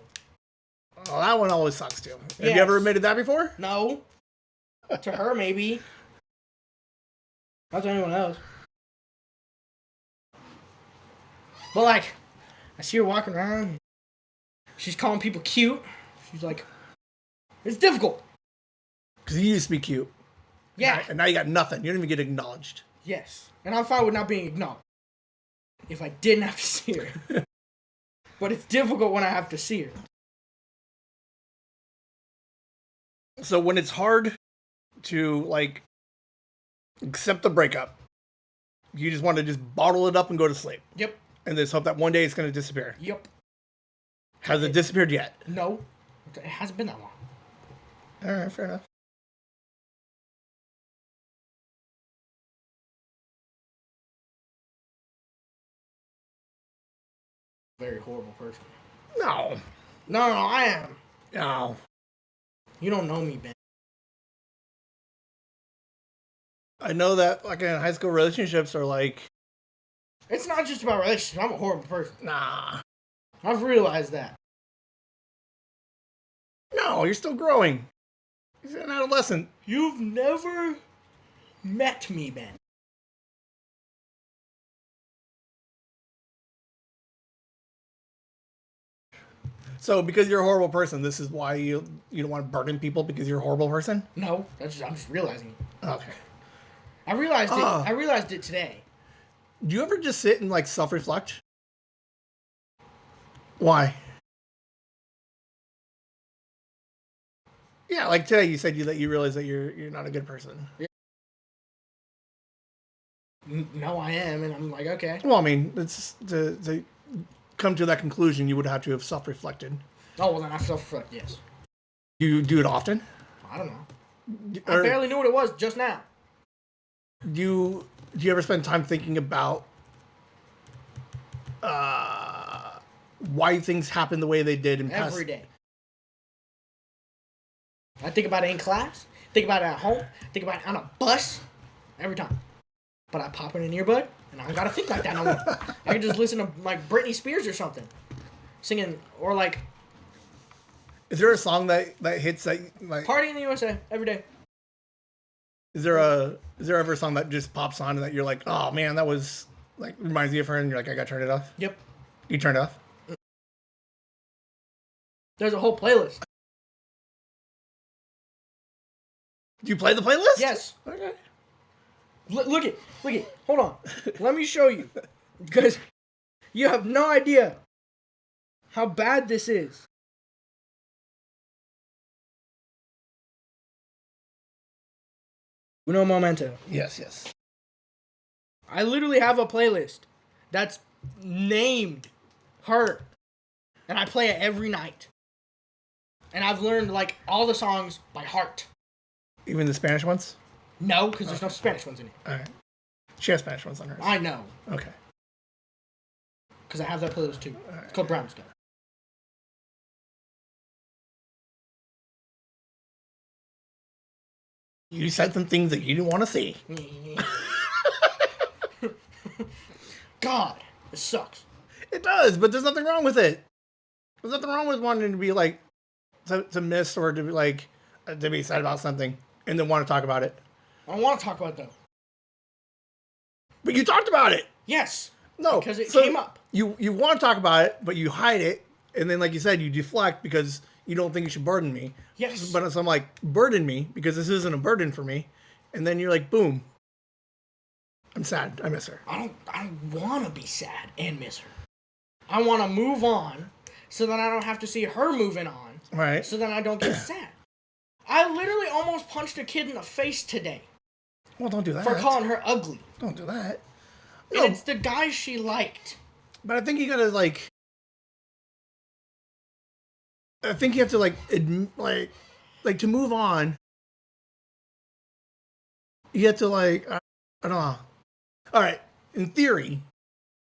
Speaker 1: Oh, that one always sucks too. Have
Speaker 2: Yes.
Speaker 1: you ever admitted that before?
Speaker 2: No. To her, maybe. Not to anyone else. But like, I see her walking around. She's calling people cute. She's like, it's difficult.
Speaker 1: Because you used to be cute.
Speaker 2: Yeah.
Speaker 1: And now you got nothing. You don't even get acknowledged.
Speaker 2: Yes. And I'm fine with not being acknowledged. If I didn't have to see her. But it's difficult when I have to see her.
Speaker 1: So when it's hard to, like, accept the breakup, you just want to just bottle it up and go to sleep.
Speaker 2: Yep.
Speaker 1: And just hope that one day it's going to disappear.
Speaker 2: Yep.
Speaker 1: Has it disappeared yet?
Speaker 2: No. It hasn't been that long.
Speaker 1: All right, fair enough.
Speaker 2: Very horrible person.
Speaker 1: No.
Speaker 2: No, I am.
Speaker 1: No.
Speaker 2: You don't know me, Ben.
Speaker 1: I know that, like, in high school relationships are like,
Speaker 2: It's not just about relationships. I'm a horrible person.
Speaker 1: nah.
Speaker 2: I've realized that.
Speaker 1: No, you're still growing. You're an adolescent.
Speaker 2: You've never met me, Ben.
Speaker 1: So because you're a horrible person, this is why you don't want to burden people because you're a horrible person?
Speaker 2: No, I'm just realizing it.
Speaker 1: Okay.
Speaker 2: I realized it. I realized it today.
Speaker 1: Do you ever just sit and, like, self-reflect? Why? Yeah, like today you said that you realize that you're not a good person.
Speaker 2: No, I am, and I'm like, okay.
Speaker 1: Well, I mean, it's to come to that conclusion, you would have to have self-reflected.
Speaker 2: Oh, well, then I self-reflect, yes.
Speaker 1: You do it often?
Speaker 2: I don't know. I barely knew what it was just now.
Speaker 1: Do you ever spend time thinking about why things happen the way they did in past?
Speaker 2: Every day. I think about it in class, think about it at home, think about it on a bus, every time. But I pop in an earbud, and I don't gotta think like that no more. I can just listen to, like, Britney Spears or something. Singing, or like...
Speaker 1: Is there a song that hits that, like...
Speaker 2: Party in the USA, every day.
Speaker 1: Is there ever a song that just pops on and that you're like, oh man, that was, like, reminds you of her, and you're like, I gotta turn it off?
Speaker 2: Yep.
Speaker 1: You turn it off?
Speaker 2: There's a whole playlist.
Speaker 1: Do you play the playlist?
Speaker 2: Yes.
Speaker 1: Okay.
Speaker 2: Look it. Hold on. Let me show you. Because you have no idea how bad this is. Uno momento.
Speaker 1: Yes.
Speaker 2: I literally have a playlist that's named her. And I play it every night. And I've learned, like, all the songs by heart.
Speaker 1: Even the Spanish ones?
Speaker 2: No, because there's no Spanish ones in it.
Speaker 1: All right. She has Spanish ones on hers.
Speaker 2: I know.
Speaker 1: Okay.
Speaker 2: Because I have that playlist too. It's called Brownstone.
Speaker 1: You said some things that you didn't want to see.
Speaker 2: God, it sucks.
Speaker 1: It does, but there's nothing wrong with it. There's nothing wrong with wanting to be, like, to miss or to be, like, to be sad about something and then want to talk about it.
Speaker 2: I don't want to talk about it though.
Speaker 1: But you talked about it.
Speaker 2: Yes.
Speaker 1: No,
Speaker 2: because it came up.
Speaker 1: You want to talk about it, but you hide it, and then, like you said, you deflect because you don't think you should burden me.
Speaker 2: Yes.
Speaker 1: But so I'm like, burden me because this isn't a burden for me, and then you're like, boom. I'm sad. I miss her.
Speaker 2: I don't want to be sad and miss her. I want to move on, so that I don't have to see her moving on.
Speaker 1: Right.
Speaker 2: So then I don't get sad. I literally almost punched a kid in the face today.
Speaker 1: Well, don't do that.
Speaker 2: For calling her ugly.
Speaker 1: Don't do that.
Speaker 2: No. And it's the guy she liked.
Speaker 1: But I think you gotta, like... I think you have to, like, to move on, you have to, like... I don't know. Alright, in theory,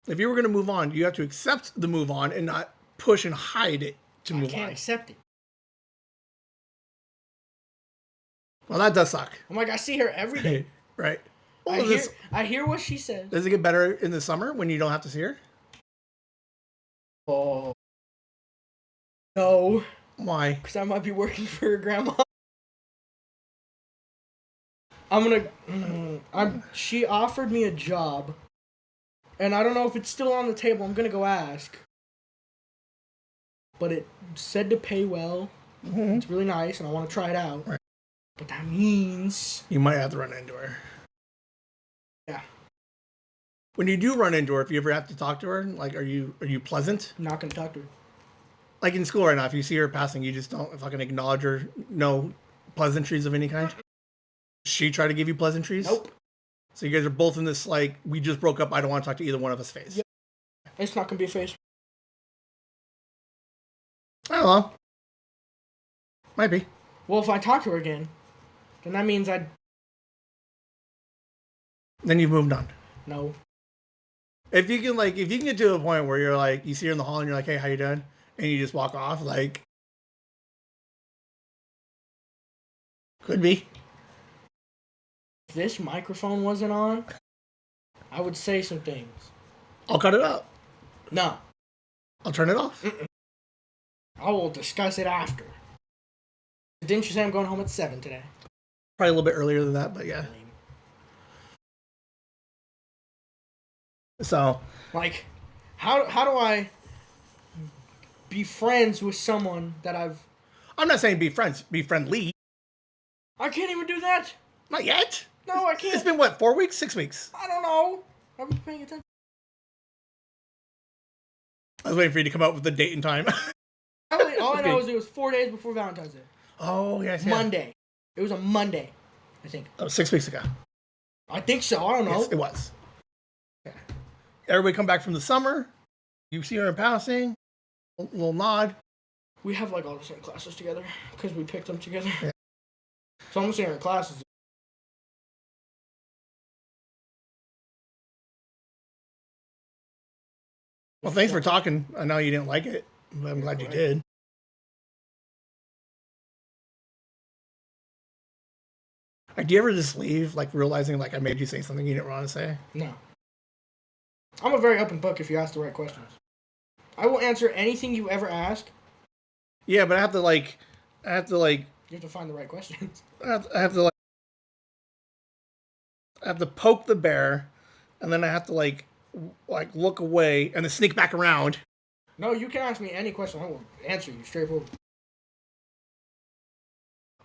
Speaker 1: if you were gonna move on, you have to accept the move on and not push and hide it to move on.
Speaker 2: I can't accept it.
Speaker 1: Well, that does suck.
Speaker 2: I'm like, I see her every day.
Speaker 1: Right.
Speaker 2: Well, I hear what she says.
Speaker 1: Does it get better in the summer when you don't have to see her?
Speaker 2: Oh. No.
Speaker 1: Why?
Speaker 2: Because I might be working for her grandma. She offered me a job, and I don't know if it's still on the table. I'm gonna go ask. But it said to pay well.
Speaker 1: Mm-hmm.
Speaker 2: It's really nice, and I want to try it out.
Speaker 1: Right.
Speaker 2: But that means
Speaker 1: You might have to run into her.
Speaker 2: Yeah.
Speaker 1: When you do run into her, if you ever have to talk to her, like, are you pleasant?
Speaker 2: I'm not gonna talk to her.
Speaker 1: Like in school right now, if you see her passing, you just don't fucking acknowledge her. No pleasantries of any kind. She try to give you pleasantries?
Speaker 2: Nope.
Speaker 1: So you guys are both in this, like, we just broke up, I don't want to talk to either one of us phase.
Speaker 2: Yep. It's not gonna be a phase.
Speaker 1: I don't know. Might be.
Speaker 2: Well, if I talk to her again, then that means
Speaker 1: Then you've moved on.
Speaker 2: No.
Speaker 1: If you can get to a point where you're like, you see her in the hall and you're like, hey, how you doing? And you just walk off, like, could be.
Speaker 2: If this microphone wasn't on, I would say some things.
Speaker 1: I'll cut it out.
Speaker 2: No.
Speaker 1: I'll turn it off.
Speaker 2: I will discuss it after. Didn't you say I'm going home at 7 today?
Speaker 1: Probably a little bit earlier than that, but yeah. So,
Speaker 2: like, how do I be friends with someone that
Speaker 1: I'm not saying be friends, be friendly.
Speaker 2: I can't even do that.
Speaker 1: Not yet.
Speaker 2: No, I can't.
Speaker 1: It's been what, 4 weeks, 6 weeks?
Speaker 2: I don't know. I haven't been paying attention.
Speaker 1: I was waiting for you to come out with the date and time.
Speaker 2: All I know is it was 4 days before Valentine's Day.
Speaker 1: Oh, yes.
Speaker 2: Monday. It was a Monday, I think.
Speaker 1: Oh, 6 weeks ago.
Speaker 2: I think so. I don't know.
Speaker 1: Yes, it was. Okay. Everybody come back from the summer. You see her in passing. A little nod.
Speaker 2: We have like all the same classes together because we picked them together.
Speaker 1: Yeah.
Speaker 2: So I'm seeing her classes.
Speaker 1: Well, thanks for talking. I know you didn't like it, but I'm glad you did. Like, do you ever just leave, like, realizing, like, I made you say something you didn't want to say?
Speaker 2: No. I'm a very open book if you ask the right questions. I will answer anything you ever ask.
Speaker 1: Yeah, but I have to, like...
Speaker 2: You have to find the right questions.
Speaker 1: I have to poke the bear, and then I have to, like look away, and then sneak back around.
Speaker 2: No, you can ask me any question. I will answer you straightforward.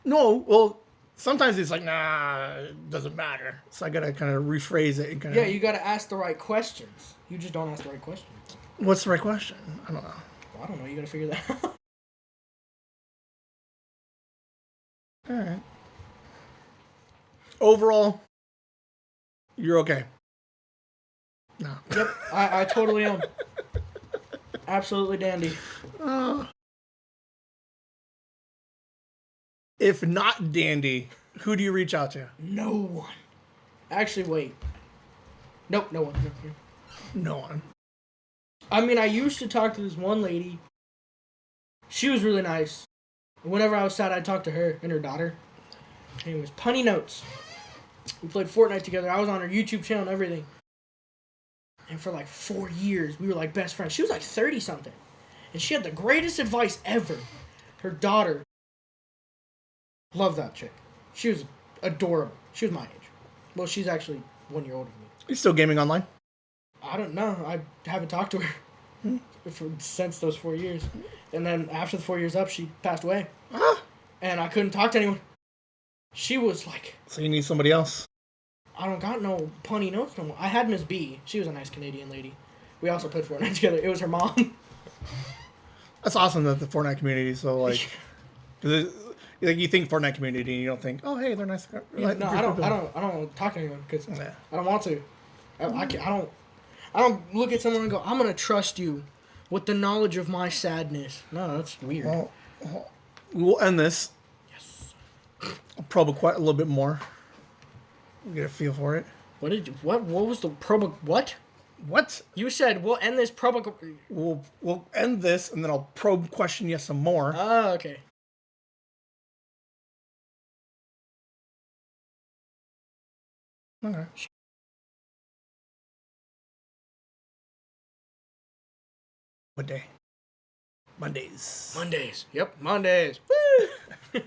Speaker 1: No, well... Sometimes it's like, nah, it doesn't matter. So I gotta kind of rephrase it and kind of...
Speaker 2: Yeah, you gotta ask the right questions. You just don't ask the right questions.
Speaker 1: What's the right question? I don't know.
Speaker 2: Well, I don't know. You gotta figure that out.
Speaker 1: Alright. Overall, you're okay. No.
Speaker 2: Yep, I totally am. Absolutely dandy.
Speaker 1: If not dandy, who do you reach out to?
Speaker 2: No one. Actually, wait. Nope, no one.
Speaker 1: No one.
Speaker 2: I mean, I used to talk to this one lady. She was really nice. Whenever I was sad, I'd talk to her and her daughter. Her name was Punny Notes. We played Fortnite together. I was on her YouTube channel and everything. And for like 4 years, we were like best friends. She was like 30-something. And she had the greatest advice ever. Her daughter... Love that chick. She was adorable. She was my age. Well, she's actually 1 year older than me.
Speaker 1: Are you still gaming online?
Speaker 2: I don't know. I haven't talked to her since those 4 years. And then after the 4 years up, she passed away. And I couldn't talk to anyone. She was like...
Speaker 1: So you need somebody else?
Speaker 2: I don't got no Punny Notes no more. I had Miss B. She was a nice Canadian lady. We also played Fortnite together. It was her mom.
Speaker 1: That's awesome that the Fortnite community is so, like... Cause like, you think Fortnite community and you don't think, oh, hey, they're nice.
Speaker 2: Like, no, I don't talk to anyone because I don't want to. I don't look at someone and go, I'm going to trust you with the knowledge of my sadness. No, that's weird.
Speaker 1: Well, we will end this.
Speaker 2: Yes.
Speaker 1: I'll probe quite a little bit more. Get a feel for it.
Speaker 2: What was the probe? What?
Speaker 1: What?
Speaker 2: You said we'll end this probe.
Speaker 1: We'll end this and then I'll probe question you some more.
Speaker 2: Oh, okay.
Speaker 1: Okay. What day? Mondays.
Speaker 2: Mondays. Yep, Mondays. Woo!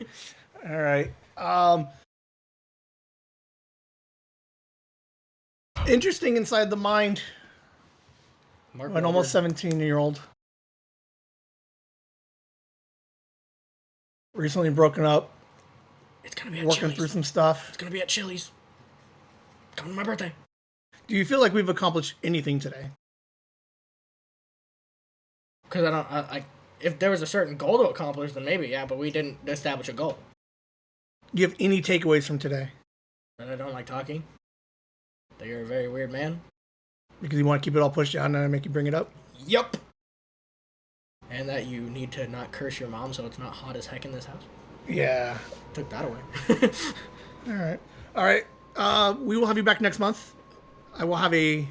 Speaker 1: All right. Interesting inside the mind
Speaker 2: Mark
Speaker 1: of an almost
Speaker 2: Wahlberg.
Speaker 1: 17-year-old. Recently broken up.
Speaker 2: It's gonna be at
Speaker 1: Working
Speaker 2: Chili's.
Speaker 1: through some stuff.
Speaker 2: It's gonna be at Chili's. Coming to my birthday.
Speaker 1: Do you feel like we've accomplished anything today?
Speaker 2: Because I if there was a certain goal to accomplish, then maybe, yeah, but we didn't establish a goal.
Speaker 1: Do you have any takeaways from today?
Speaker 2: That I don't like talking. That you're a very weird man.
Speaker 1: Because you want to keep it all pushed down and I make you bring it up?
Speaker 2: Yup. And that you need to not curse your mom so it's not hot as heck in this house.
Speaker 1: Yeah.
Speaker 2: Took that away.
Speaker 1: All right. All right. We will have you back next month. I will have a...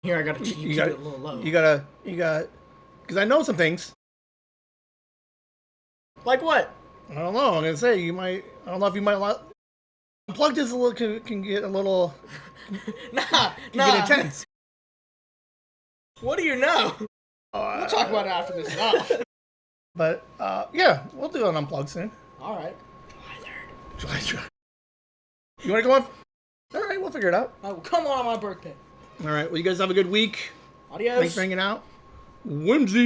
Speaker 2: Here, I gotta keep it a little low.
Speaker 1: You gotta... Because I know some things.
Speaker 2: Like what?
Speaker 1: I don't know. I'm gonna say you might... I don't know if you might... Unplugged is a little... Can get a little...
Speaker 2: Nah.
Speaker 1: Get intense.
Speaker 2: What do you know? We'll talk about it after this is off.
Speaker 1: But, yeah. We'll do an unplugged soon.
Speaker 2: Alright.
Speaker 1: July 3rd. You wanna go on? All right. We'll figure it out.
Speaker 2: Oh, come on my birthday.
Speaker 1: All right. Well, you guys have a good week.
Speaker 2: Adios.
Speaker 1: Thanks for hanging out. Whimsy.